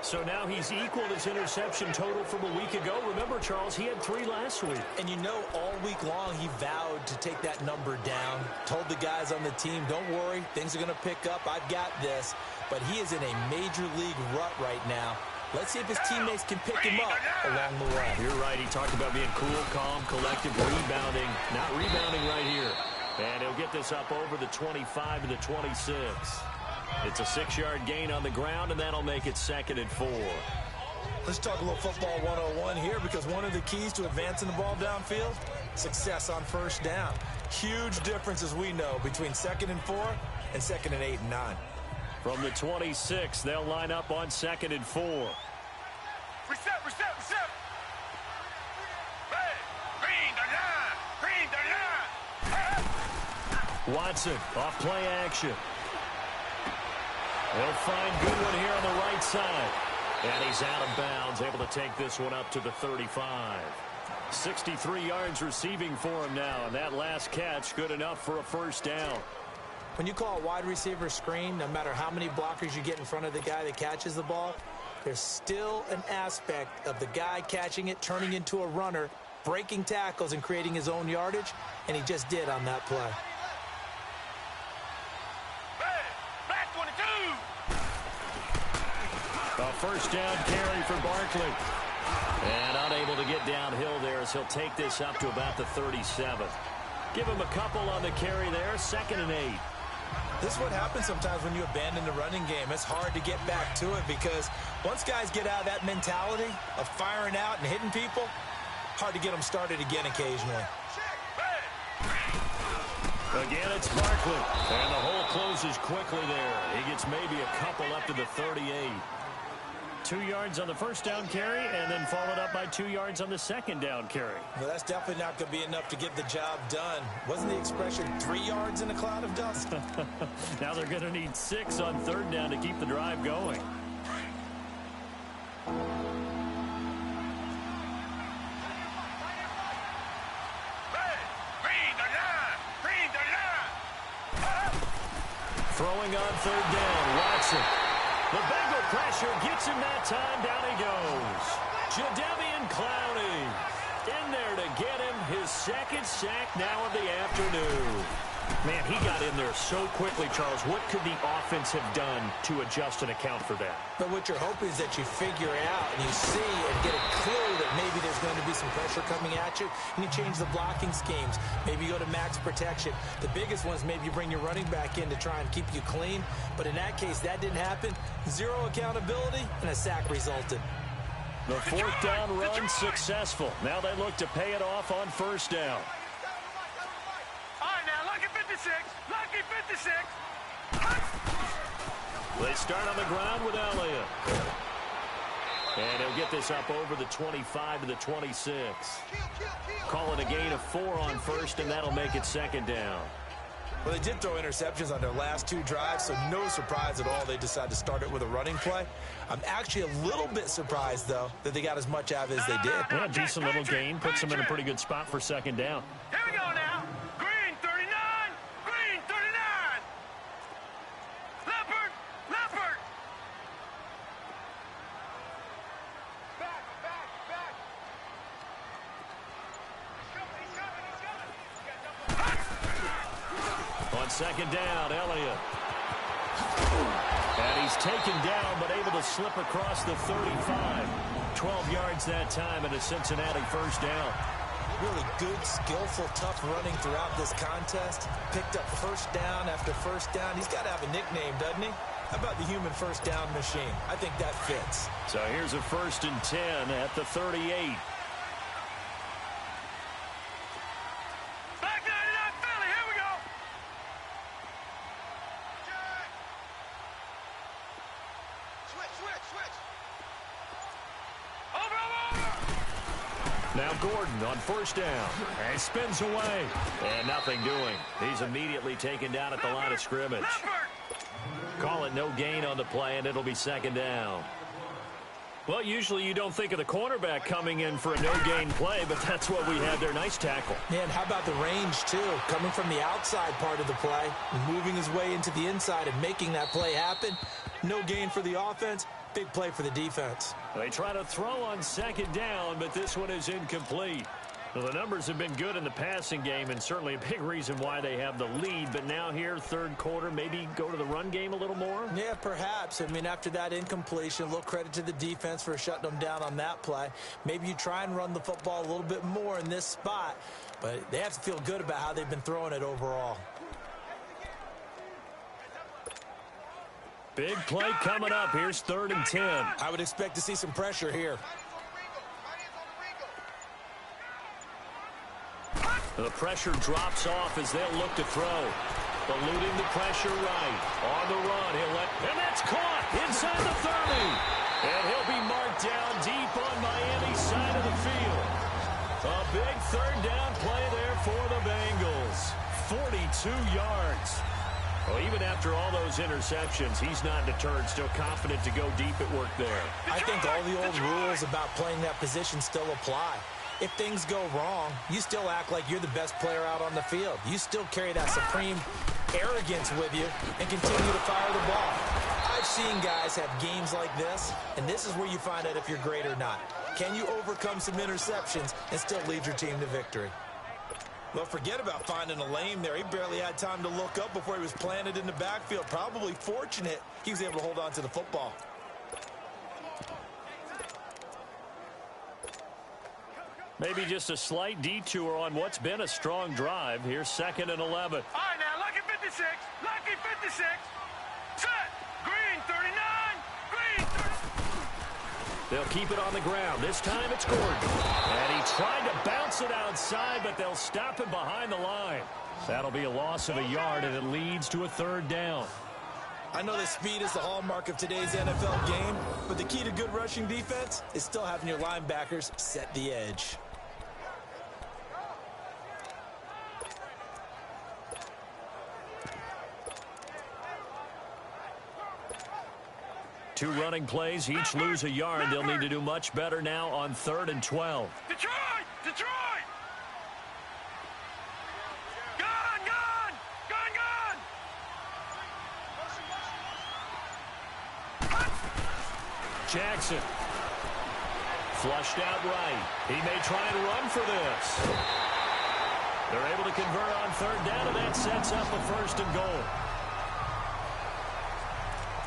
So now he's equaled his interception total from a week ago. Remember, Charles, he had 3 last week. And you know, all week long he vowed to take that number down. Told the guys on the team, don't worry, things are going to pick up. I've got this. But he is in a major league rut right now. Let's see if his teammates can pick him up along the way. You're right. He talked about being cool, calm, collected, rebounding. Not rebounding right here. And he'll get this up over the 25 to the 26. It's a 6-yard gain on the ground, and that'll make it 2nd and 4. Let's talk a little football 101 here, because one of the keys to advancing the ball downfield, success on first down. Huge difference, as we know, between 2nd and 4 and 2nd and 8 and 9. From the 26, they'll line up on 2nd and 4. Reset, reset, reset. Hey, green the line. Green the line. Watson, off play action. They'll find Goodwin here on the right side. And he's out of bounds, able to take this one up to the 35. 63 yards receiving for him now, and that last catch good enough for a first down. When you call a wide receiver screen, no matter how many blockers you get in front of the guy that catches the ball, there's still an aspect of the guy catching it, turning into a runner, breaking tackles and creating his own yardage, and he just did on that play. Hey, back 22. A first down carry for Barkley. And unable to get downhill there as he'll take this up to about the 37. Give him a couple on the carry there, 2nd and 8. This is what happens sometimes when you abandon the running game. It's hard to get back to it, because once guys get out of that mentality of firing out and hitting people, hard to get them started again occasionally. Again, it's Barkley. And the hole closes quickly there. He gets maybe a couple up to the 38. 2 yards on the first down carry, and then followed up by 2 yards on the second down carry. Well, that's definitely not going to be enough to get the job done. Wasn't the expression 3 yards in a cloud of dust? Now they're going to need 6 on third down to keep the drive going. Hey, Throwing on third down, Watson. The Bengal pressure gets him that time. Down he goes. Jadeveon Clowney in there to get him his second sack now of the afternoon. Man, he got in there so quickly, Charles. What could the offense have done to adjust and account for that? But what you're hoping is that you figure out and you see and get a clue that maybe there's going to be some pressure coming at you, and you change the blocking schemes. Maybe you go to max protection. The biggest one is maybe you bring your running back in to try and keep you clean. But in that case, that didn't happen. Zero accountability, and a sack resulted. The fourth down run successful. Now they look to pay it off on first down. Lucky 56. They start on the ground with Elliott. And he'll get this up over the 25 to the 26. Calling a gain of 4 on first, and that'll make it second down. Well, they did throw interceptions on their last 2 drives, so no surprise at all they decided to start it with a running play. I'm actually a little bit surprised, though, that they got as much out of it as they did. Yeah, decent little gain. Puts them in a pretty good spot for second down. Here we go now. Green 39. Green 39. Leopard. Leopard. Back. He's coming. On second down, Elliott. And he's taken down, but able to slip across the 35. 12 yards that time, and a Cincinnati first down. Really good, skillful, tough running throughout this contest. Picked up first down after first down. He's got to have a nickname, doesn't he? How about the human first down machine? I think that fits. So here's a 1st and 10 at the 38. Back 99 Philly. Here we go. Switch. Over. Now Gordon on first down. And spins away. And nothing doing. He's immediately taken down at the line of scrimmage. Call it no gain on the play, and it'll be second down. Well, usually you don't think of the cornerback coming in for a no-gain play, but that's what we had there. Nice tackle. Man, how about the range, too? Coming from the outside part of the play, moving his way into the inside and making that play happen. No gain for the offense, big play for the defense. They try to throw on second down, but this one is incomplete. Well, the numbers have been good in the passing game, and certainly a big reason why they have the lead. But now here, third quarter, maybe go to the run game a little more? Yeah, perhaps. I mean, after that incompletion, a little credit to the defense for shutting them down on that play. Maybe you try and run the football a little bit more in this spot, but they have to feel good about how they've been throwing it overall. Big play coming up. Here's 3rd and 10. I would expect to see some pressure here. The pressure drops off as they'll look to throw. Eluding the pressure right. On the run, and that's caught inside the 30. And he'll be marked down deep on Miami's side of the field. A big 3rd down play there for the Bengals. 42 yards. Well, even after all those interceptions, he's not deterred, still confident to go deep at work there. I think all the old rules about playing that position still apply. If things go wrong, you still act like you're the best player out on the field. You still carry that supreme arrogance with you and continue to fire the ball. I've seen guys have games like this, and this is where you find out if you're great or not. Can you overcome some interceptions and still lead your team to victory? Well, forget about finding a lane there. He barely had time to look up before he was planted in the backfield. Probably fortunate he was able to hold on to the football. Maybe just a slight detour on what's been a strong drive. Here's 2nd and 11. All right, now, lucky 56. Lucky 56. Set. Green 39. Green 30. They'll keep it on the ground. This time it's Gordon. And he tried to bounce it outside, but they'll stop him behind the line. That'll be a loss of a yard, and it leads to a 3rd down. I know that speed is the hallmark of today's NFL game, but the key to good rushing defense is still having your linebackers set the edge. Two running plays, each lose a yard. They'll need to do much better now on 3rd and 12. Detroit! Detroit! Gun! Gun! Gun! Gun! Jackson. Flushed out right. He may try and run for this. They're able to convert on third down, and that sets up a first and goal.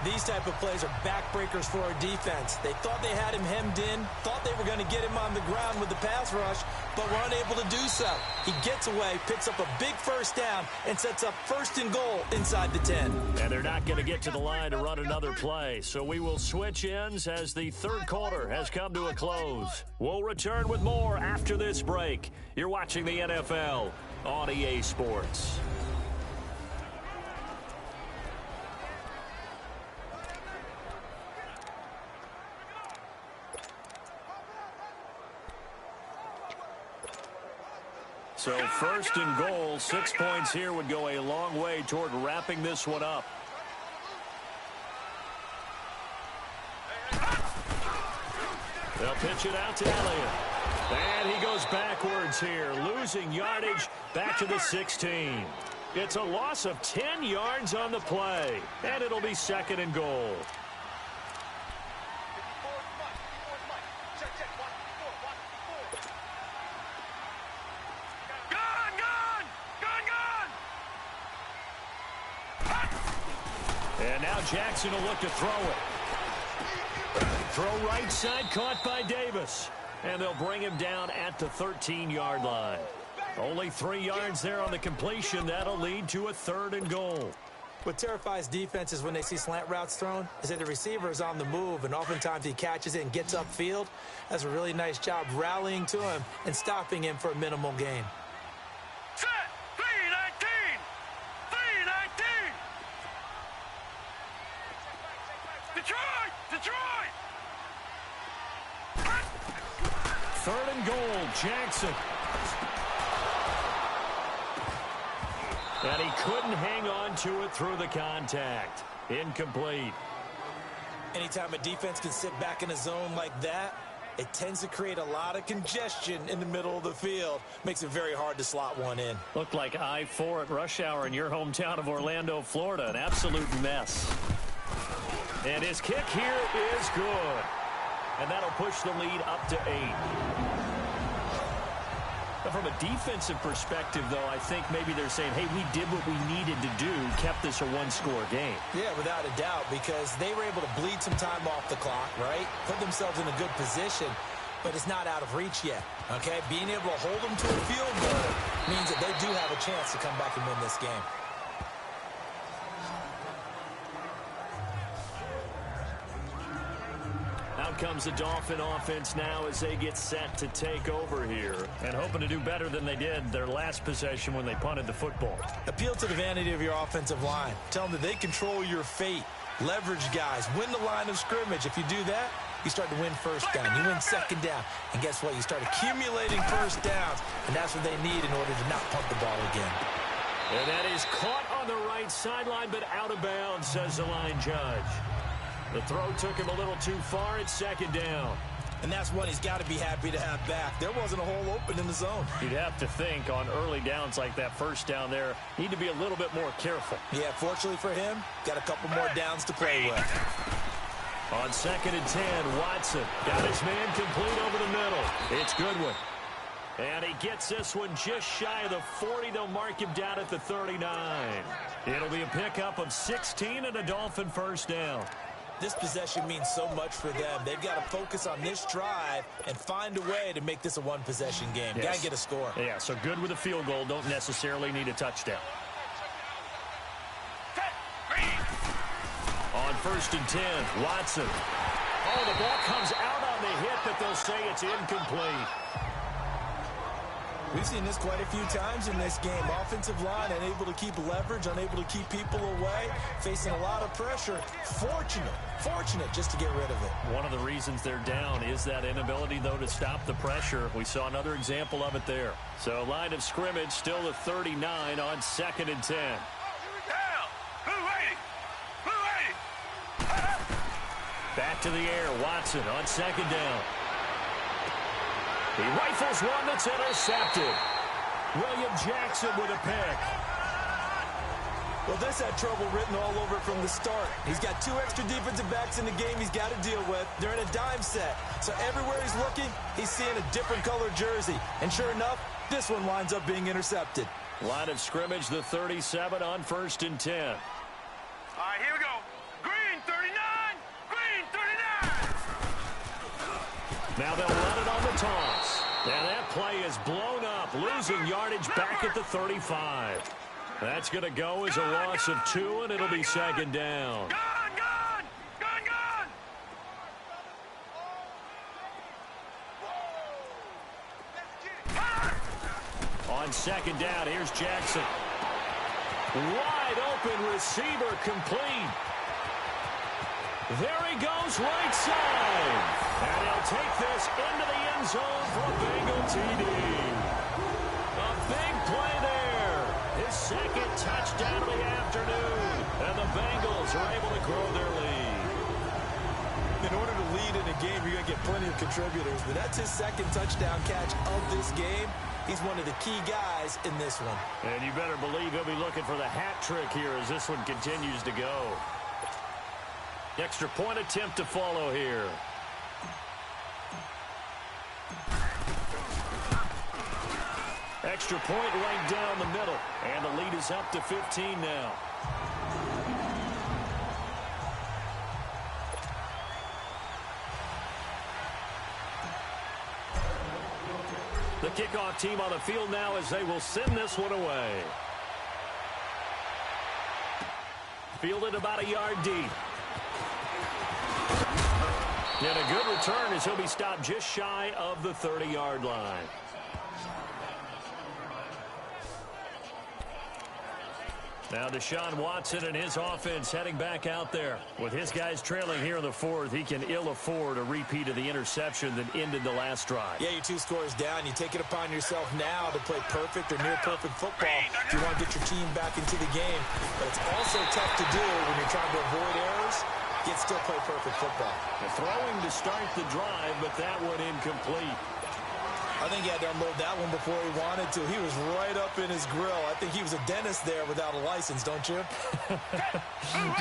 These type of plays are backbreakers for our defense. They thought they had him hemmed in, thought they were going to get him on the ground with the pass rush, but were unable to do so. He gets away, picks up a big first down, and sets up first and goal inside the 10. And they're not going to get to the line to run another play, so we will switch ends as the third quarter has come to a close. We'll return with more after this break. You're watching the NFL on EA Sports. So first and goal, 6 points here would go a long way toward wrapping this one up. They'll pitch it out to Elliott. And he goes backwards here, losing yardage back to the 16. It's a loss of 10 yards on the play, and it'll be second and goal. And now Jackson will look to throw it. Throw right side, caught by Davis. And they'll bring him down at the 13-yard line. Only 3 yards there on the completion. That'll lead to a third and goal. What terrifies defenses when they see slant routes thrown is that the receiver is on the move, and oftentimes he catches it and gets upfield. Does a really nice job rallying to him and stopping him for a minimal gain. Set! 3-19! 3-19! Detroit! Detroit! Third and goal, Jackson. And he couldn't hang on to it through the contact. Incomplete. Anytime a defense can sit back in a zone like that, it tends to create a lot of congestion in the middle of the field. Makes it very hard to slot one in. Looked like I-4 at rush hour in your hometown of Orlando, Florida. An absolute mess. And his kick here is good. And that'll push the lead up to 8. Now, from a defensive perspective, though, I think maybe they're saying, hey, we did what we needed to do, kept this a one-score game. Yeah, without a doubt, because they were able to bleed some time off the clock, right? Put themselves in a good position, but it's not out of reach yet, okay? Being able to hold them to a field goal means that they do have a chance to come back and win this game. Out comes the Dolphin offense now as they get set to take over here and hoping to do better than they did their last possession when they punted the football. Appeal to the vanity of your offensive line. Tell them that they control your fate. Leverage guys. Win the line of scrimmage. If you do that, you start to win first down. You win second down. And guess what? You start accumulating first downs. And that's what they need in order to not punt the ball again. And that is caught on the right sideline, but out of bounds, says the line judge. The throw took him a little too far. It's second down. And that's one he's got to be happy to have back. There wasn't a hole open in the zone. You'd have to think on early downs like that first down there, need to be a little bit more careful. Yeah, fortunately for him, got a couple more downs to play with. On second and 10, Watson got his man complete over the middle. It's Goodwin. And he gets this one just shy of the 40. They'll mark him down at the 39. It'll be a pickup of 16 and a Dolphin first down. This possession means so much for them. They've got to focus on this drive and find a way to make this a one-possession game. Yes. Got to get a score. Yeah, so good with a field goal. Don't necessarily need a touchdown. On first and 10, Watson. Oh, the ball comes out on the hit, but they'll say it's incomplete. We've seen this quite a few times in this game. Offensive line unable to keep leverage, unable to keep people away, facing a lot of pressure. Fortunate just to get rid of it. One of the reasons they're down is that inability, though, to stop the pressure. We saw another example of it there. So line of scrimmage still the 39 on second and 10. Down! Who waiting? Who waiting? Back to the air, Watson on second down. He rifles one that's intercepted. William Jackson with a pick. Well, this had trouble written all over it from the start. He's got 2 extra defensive backs in the game he's got to deal with. They're in a dime set. So everywhere he's looking, he's seeing a different color jersey. And sure enough, this one winds up being intercepted. Line of scrimmage, the 37 on 1st and 10. All right, here we go. Green 39. Green 39. Now they'll run it on the toss. And that play is blown up, losing yardage back at the 35. That's going to go as a loss of 2, and it'll be 2nd down. Gone, gone, gone, gone. On 2nd down, here's Jackson. Wide open receiver complete. There he goes right side. And he'll take this into the end zone for a Bengal TD. A big play there. His 2nd touchdown of the afternoon. And the Bengals are able to grow their lead. In order to lead in a game, you're going to get plenty of contributors. But that's his 2nd touchdown catch of this game. He's one of the key guys in this one. And you better believe he'll be looking for the hat trick here as this one continues to go. Extra point attempt to follow here. Extra point right down the middle. And the lead is up to 15 now. The kickoff team on the field now as they will send this one away. Fielded about a yard deep. And a good return as he'll be stopped just shy of the 30-yard line. Now Deshaun Watson and his offense heading back out there. With his guys trailing here in the 4th, he can ill afford a repeat of the interception that ended the last drive. Yeah, you're 2 scores down. You take it upon yourself now to play perfect or near-perfect football if you want to get your team back into the game. But it's also tough to do when you're trying to avoid errors, yet still play perfect football. The throwing to start the drive, but that one incomplete. I think he had to unload that one before he wanted to. He was right up in his grill. I think he was a dentist there without a license, don't you?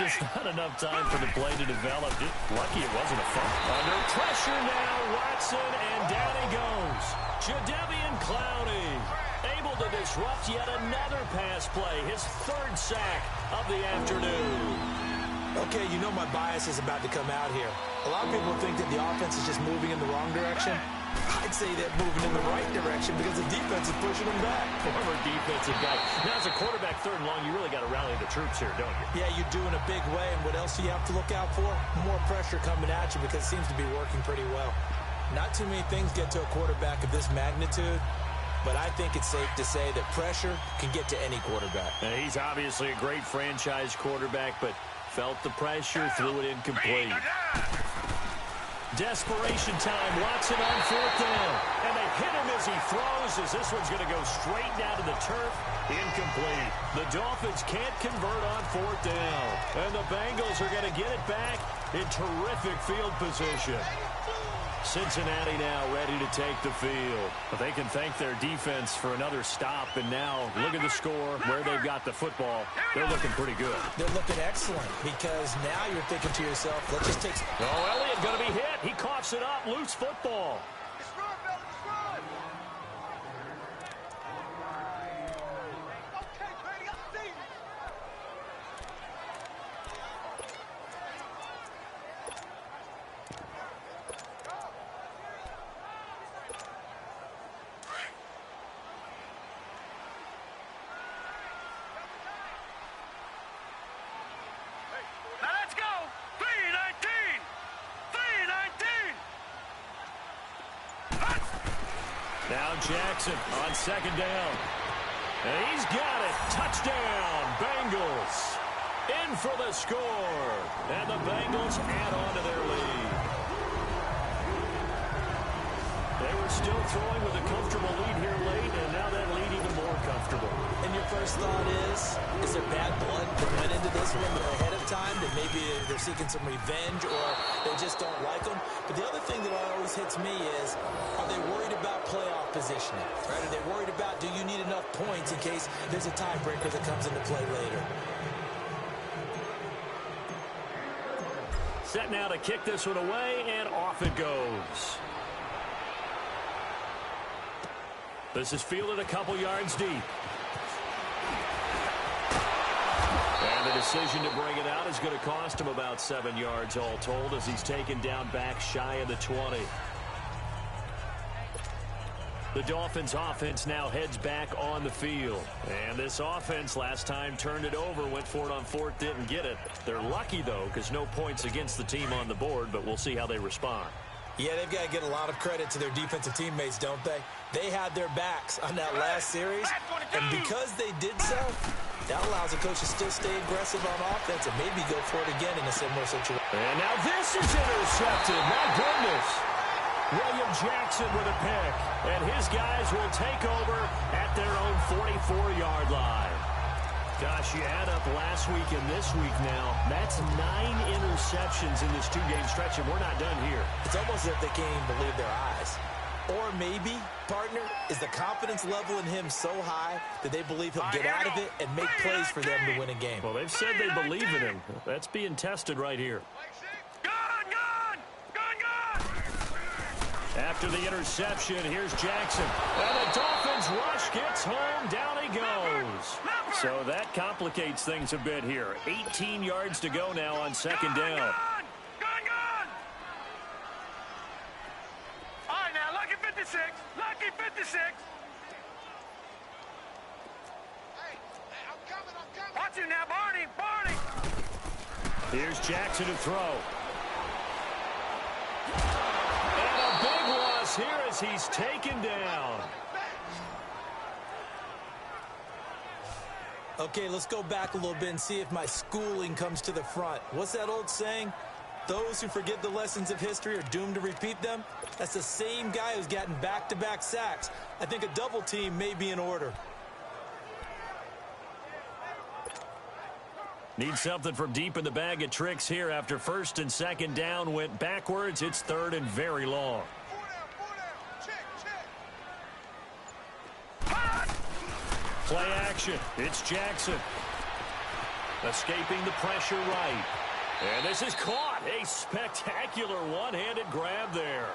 Just not enough time for the play to develop. Just lucky it wasn't a fumble. Under pressure now, Watson, and down he goes. Jadeveon Clowney able to disrupt yet another pass play. His 3rd sack of the afternoon. Okay, you know my bias is about to come out here. A lot of people think that the offense is just moving in the wrong direction. I'd say they're moving in the right direction because the defense is pushing them back. Former defensive guy. Now, as a quarterback 3rd and long, you really got to rally the troops here, don't you? Yeah, you do in a big way. And what else do you have to look out for? More pressure coming at you because it seems to be working pretty well. Not too many things get to a quarterback of this magnitude, but I think it's safe to say that pressure can get to any quarterback. And he's obviously a great franchise quarterback, but felt the pressure, threw it incomplete. Desperation time. Watson on 4th down. And they hit him as he throws, as this one's going to go straight down to the turf. Incomplete. The Dolphins can't convert on 4th down. And the Bengals are going to get it back in terrific field position. Cincinnati now ready to take the field. But they can thank their defense for another stop. And now look at the score, where they've got the football. They're looking pretty good. They're looking excellent because now you're thinking to yourself, let's just take... Oh, Elliott going to be hit. He coughs it up. Loose football. Now Jackson on 2nd down. And he's got it. Touchdown, Bengals. In for the score. And the Bengals add on to their lead. They were still throwing with a comfortable lead here late, and now that lead even more comfortable. And your first thought is there bad blood that went into this one ahead of time, that maybe they're seeking some revenge or they just don't like them? But the other thing that always hits me is, are they worried about playoff positioning? Right? Are they worried about, do you need enough points in case there's a tiebreaker that comes into play later? Set now to kick this one away, and off it goes. This is fielded a couple yards deep. And the decision to bring it out is going to cost him about 7 yards all told as he's taken down back shy of the 20. The Dolphins offense now heads back on the field. And this offense last time turned it over, went for it on fourth, didn't get it. They're lucky, though, because no points against the team on the board, but we'll see how they respond. Yeah, they've got to get a lot of credit to their defensive teammates, don't they? They had their backs on that last series, and because they did so, that allows the coach to still stay aggressive on offense and maybe go for it again in a similar situation. And now this is intercepted. My goodness. William Jackson with a pick, and his guys will take over at their own 44-yard line. Gosh, you add up last week and this week now, that's 9 interceptions in this two-game stretch, and we're not done here. It's almost as if they can't even believe their eyes. Or maybe, partner, is the confidence level in him so high that they believe he'll get out of it and make plays for them to win a game. Well, they've said they believe in him. That's being tested right here. After the interception, here's Jackson. And the Dolphins rush gets home. Down he goes. So that complicates things a bit here. 18 yards to go now on second down. All right, now, lucky 56. Lucky 56. Hey, I'm coming. Watch it now, Barney. Barney. Here's Jackson to throw. And a big loss here as he's taken down. Okay, let's go back a little bit and see if my schooling comes to the front. What's that old saying? Those who forget the lessons of history are doomed to repeat them. That's the same guy who's gotten back-to-back sacks. I think a double team may be in order. Need something from deep in the bag of tricks here after first and second down went backwards. It's third and very long. 4 down. Check. Play action. It's Jackson. Escaping the pressure right. And this is caught. A spectacular one-handed grab there.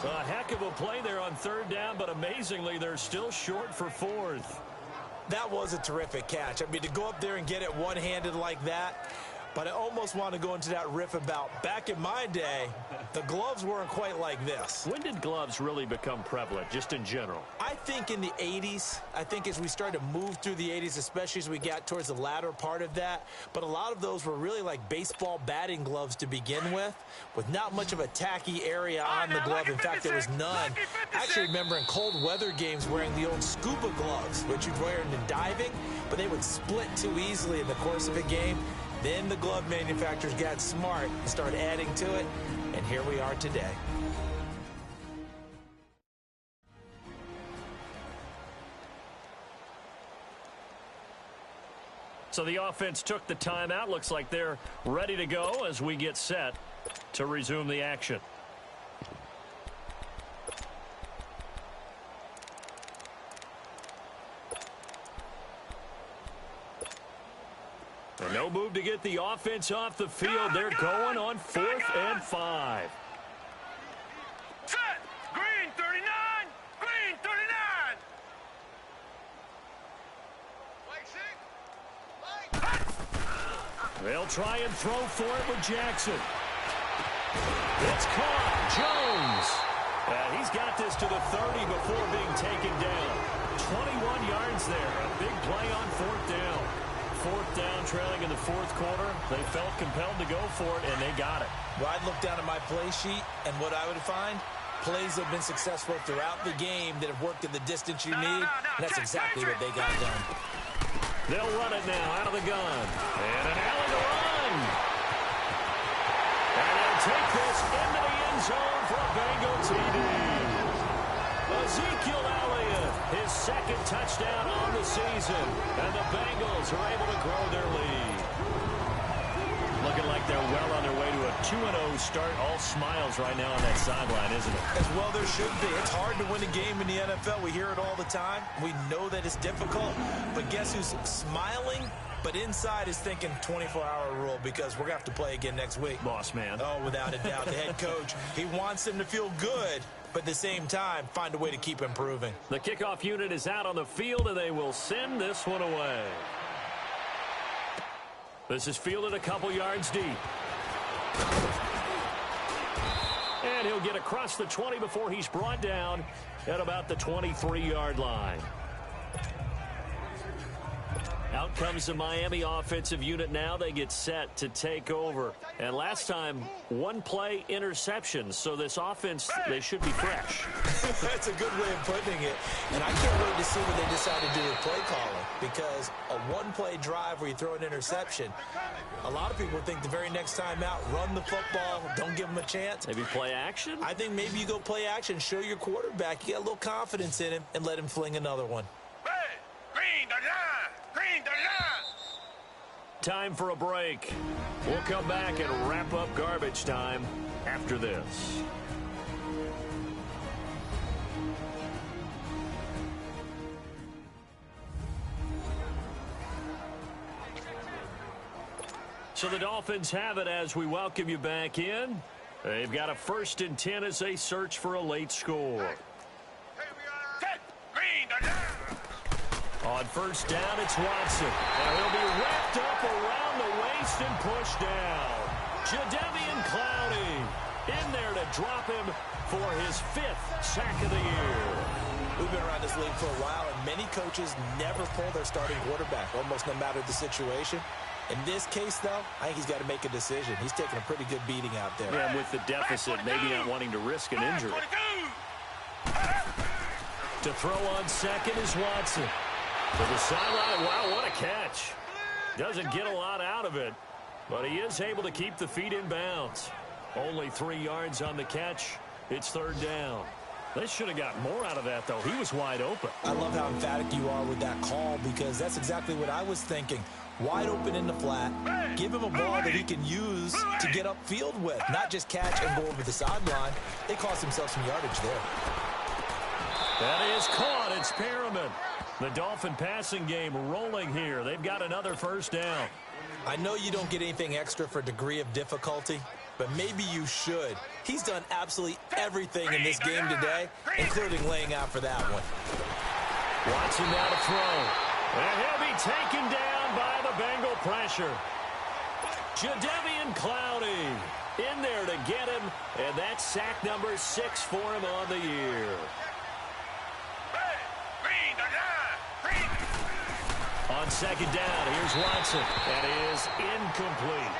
So a heck of a play there on third down, but amazingly, they're still short for fourth. That was a terrific catch. I mean, to go up there and get it one-handed like that, but I almost want to go into that riff about back in my day, the gloves weren't quite like this. When did gloves really become prevalent, just in general? I think in the 80s. I think as we started to move through the 80s, especially as we got towards the latter part of that. But a lot of those were really like baseball batting gloves to begin with not much of a tacky area on the glove. In fact, there was none. I actually remember in cold weather games wearing the old scuba gloves, which you'd wear in diving, but they would split too easily in the course of a game. Then the glove manufacturers got smart and started adding to it, and here we are today. So the offense took the timeout. Looks like they're ready to go as we get set to resume the action. And no move to get the offense off the field. They're going on 4th and 5. Set. Green 39. Green 39. They'll try and throw for it with Jackson. It's caught. Jones. He's got this to the 30 before being taken down. 21 yards there. A big play on 4th down. 4th down, trailing in the 4th quarter. They felt compelled to go for it, and they got it. Well, I'd look down at my play sheet, and what I would find, plays that have been successful throughout the game that have worked in the distance you need, and that's exactly what they got done. They'll run it now out of the gun. And an alley to run. And they'll take this into the end zone for a Bengal TD. Ezekiel Elliott, his second touchdown on the season. And the Bengals are able to grow their lead. Looking like they're well on their way to a 2-0 start. All smiles right now on that sideline, isn't it? As well there should be. It's hard to win a game in the NFL. We hear it all the time. We know that it's difficult. But guess who's smiling? But inside is thinking 24-hour rule because we're going to have to play again next week. Boss man. Oh, without a doubt. The head coach, he wants them to feel good, but at the same time, find a way to keep improving. The kickoff unit is out on the field, and they will send this one away. This is fielded a couple yards deep. And he'll get across the 20 before he's brought down at about the 23-yard line. Out comes the Miami offensive unit now. They get set to take over. And last time, one-play interception. So this offense, they should be fresh. That's a good way of putting it. And I can't wait to see what they decide to do with play calling. Because a one-play drive where you throw an interception, a lot of people think the very next time out, run the football, don't give them a chance. Maybe play action? I think maybe you go play action, show your quarterback you got a little confidence in him, and let him fling another one. Green the line! Green the line! Time for a break. We'll come back and wrap up garbage time after this. So the Dolphins have it as we welcome you back in. They've got a 1st and 10 as they search for a late score. Set! Green the line! On 1st down, it's Watson. And he'll be wrapped up around the waist and pushed down. Jadeveon Clowney in there to drop him for his 5th sack of the year. We've been around this league for a while, and many coaches never pull their starting quarterback, almost no matter the situation. In this case, though, I think he's got to make a decision. He's taking a pretty good beating out there. Yeah, with the deficit, maybe not wanting to risk an injury. To throw on second is Watson. To the sideline, wow, what a catch. Doesn't get a lot out of it, but he is able to keep the feet in bounds. Only 3 yards on the catch. It's 3rd down. They should have got more out of that, though. He was wide open. I love how emphatic you are with that call because that's exactly what I was thinking. Wide open in the flat. Give him a ball that he can use to get upfield with, not just catch and go over the sideline. They cost themselves some yardage there. That is caught. It's Perriman. The Dolphin passing game rolling here. They've got another 1st down. I know you don't get anything extra for degree of difficulty, but maybe you should. He's done absolutely everything in this game today, including laying out for that one. Watson now to throw. And he'll be taken down by the Bengal pressure. Jadeveon Clowney in there to get him, and that's sack number 6 for him on the year. On 2nd down, here's Watson. That is incomplete.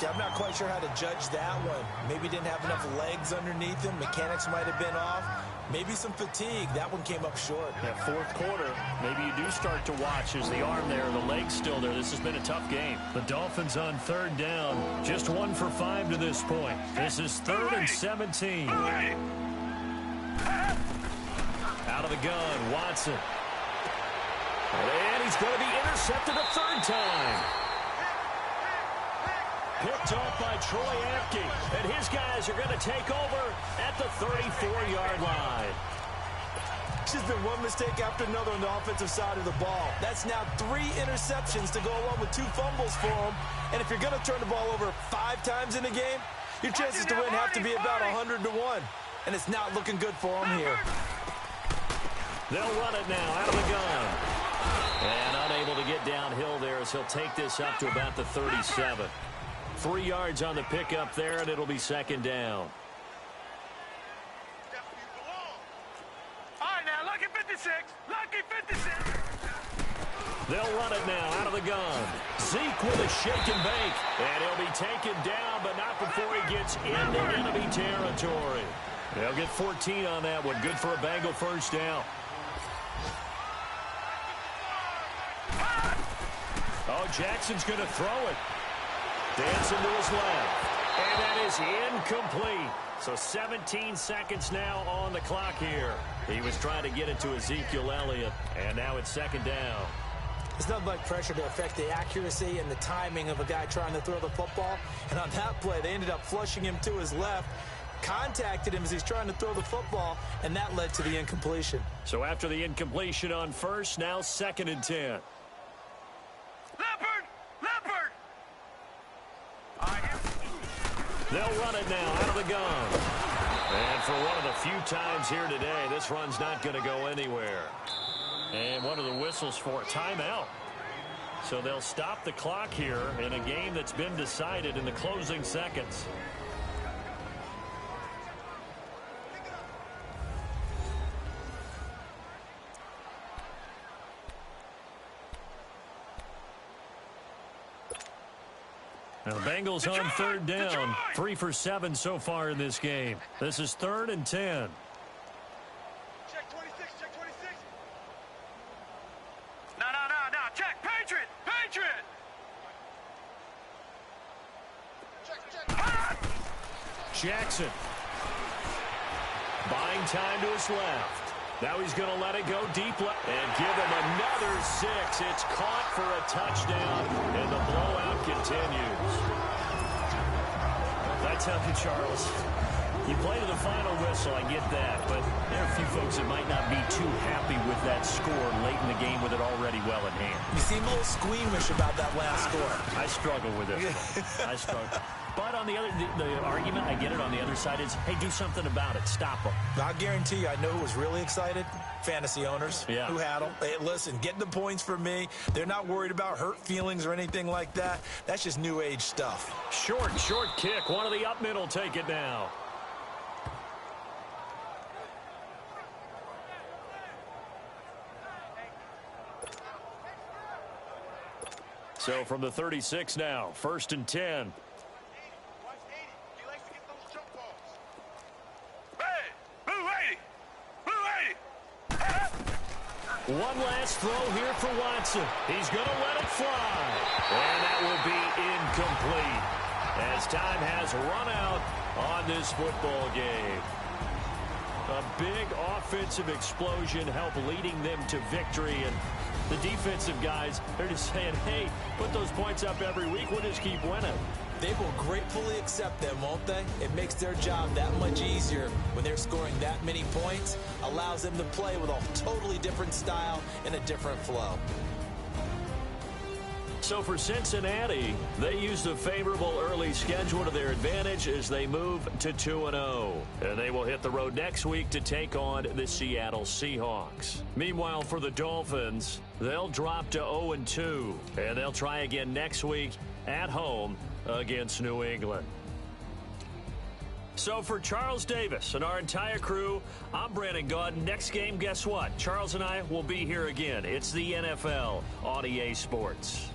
Yeah, I'm not quite sure how to judge that one. Maybe didn't have enough legs underneath him. Mechanics might have been off. Maybe some fatigue. That one came up short. That 4th quarter, maybe you do start to watch as the arm there, the leg's still there. This has been a tough game. The Dolphins on 3rd down, just 1 for 5 to this point. This is 3rd and 17. Out of the gun, Watson. And he's going to be intercepted a 3rd time. Picked off by Troy Apke. And his guys are going to take over at the 34-yard line. It's just been one mistake after another on the offensive side of the ball. That's now 3 interceptions to go along with 2 fumbles for him. And if you're going to turn the ball over 5 times in a game, your chances to win have to be about 100 to 1. And it's not looking good for him here. They'll run it now out of the gun. And unable to get downhill there as he'll take this up to about the 37. 3 yards on the pickup there, and it'll be 2nd down. All right, now, lucky 56. Lucky 56. They'll run it now out of the gun. Zeke with a shake and bake. And he'll be taken down, but not before he gets into enemy territory. They'll get 14 on that one. Good for a Bengal 1st down. Oh, Jackson's going to throw it. Dancing to his left. And that is incomplete. So 17 seconds now on the clock here. He was trying to get it to Ezekiel Elliott. And now it's 2nd down. There's nothing like pressure to affect the accuracy and the timing of a guy trying to throw the football. And on that play, they ended up flushing him to his left, contacted him as he's trying to throw the football, and that led to the incompletion. So after the incompletion on first, now 2nd and 10. Leopard! Leopard! They'll run it now out of the gun. And for one of the few times here today, this run's not going to go anywhere. And one of the whistles for a timeout. So they'll stop the clock here in a game that's been decided in the closing seconds. Now the Bengals on 3rd down. 3 for 7 so far in this game. This is 3rd and 10. Check 26, check 26. No. Check. Patriot! Patriot! Check. Jackson. Buying time to his left. Now he's going to let it go deep left and give him another 6. It's caught for a touchdown, and the blowout continues. I tell you, Charles, you play to the final whistle, I get that, but there are a few folks that might not be too happy with that score late in the game with it already well in hand. You seem a little squeamish about that last score. I struggle with this one. I struggle. But on the argument, I get it, on the other side is, hey, do something about it. Stop them. I guarantee you, I know who was really excited. Fantasy owners who had them. Hey, listen, get the points for me. They're not worried about hurt feelings or anything like that. That's just new age stuff. Short kick. One of the up mid will take it now. So from the 36 now, 1st and 10. One last throw here for Watson. He's going to let it fly. And that will be incomplete as time has run out on this football game. A big offensive explosion helped leading them to victory. And the defensive guys, they're just saying, hey, put those points up every week. We'll just keep winning. They will gratefully accept them, won't they? It makes their job that much easier when they're scoring that many points. Allows them to play with a totally different style and a different flow. So for Cincinnati, they used a favorable early schedule to their advantage as they move to 2-0. And they will hit the road next week to take on the Seattle Seahawks. Meanwhile, for the Dolphins, they'll drop to 0-2. And they'll try again next week at home against New England. So for Charles Davis and our entire crew, I'm Brandon Gaudin. Next game, guess what? Charles and I will be here again. It's the NFL on EA Sports.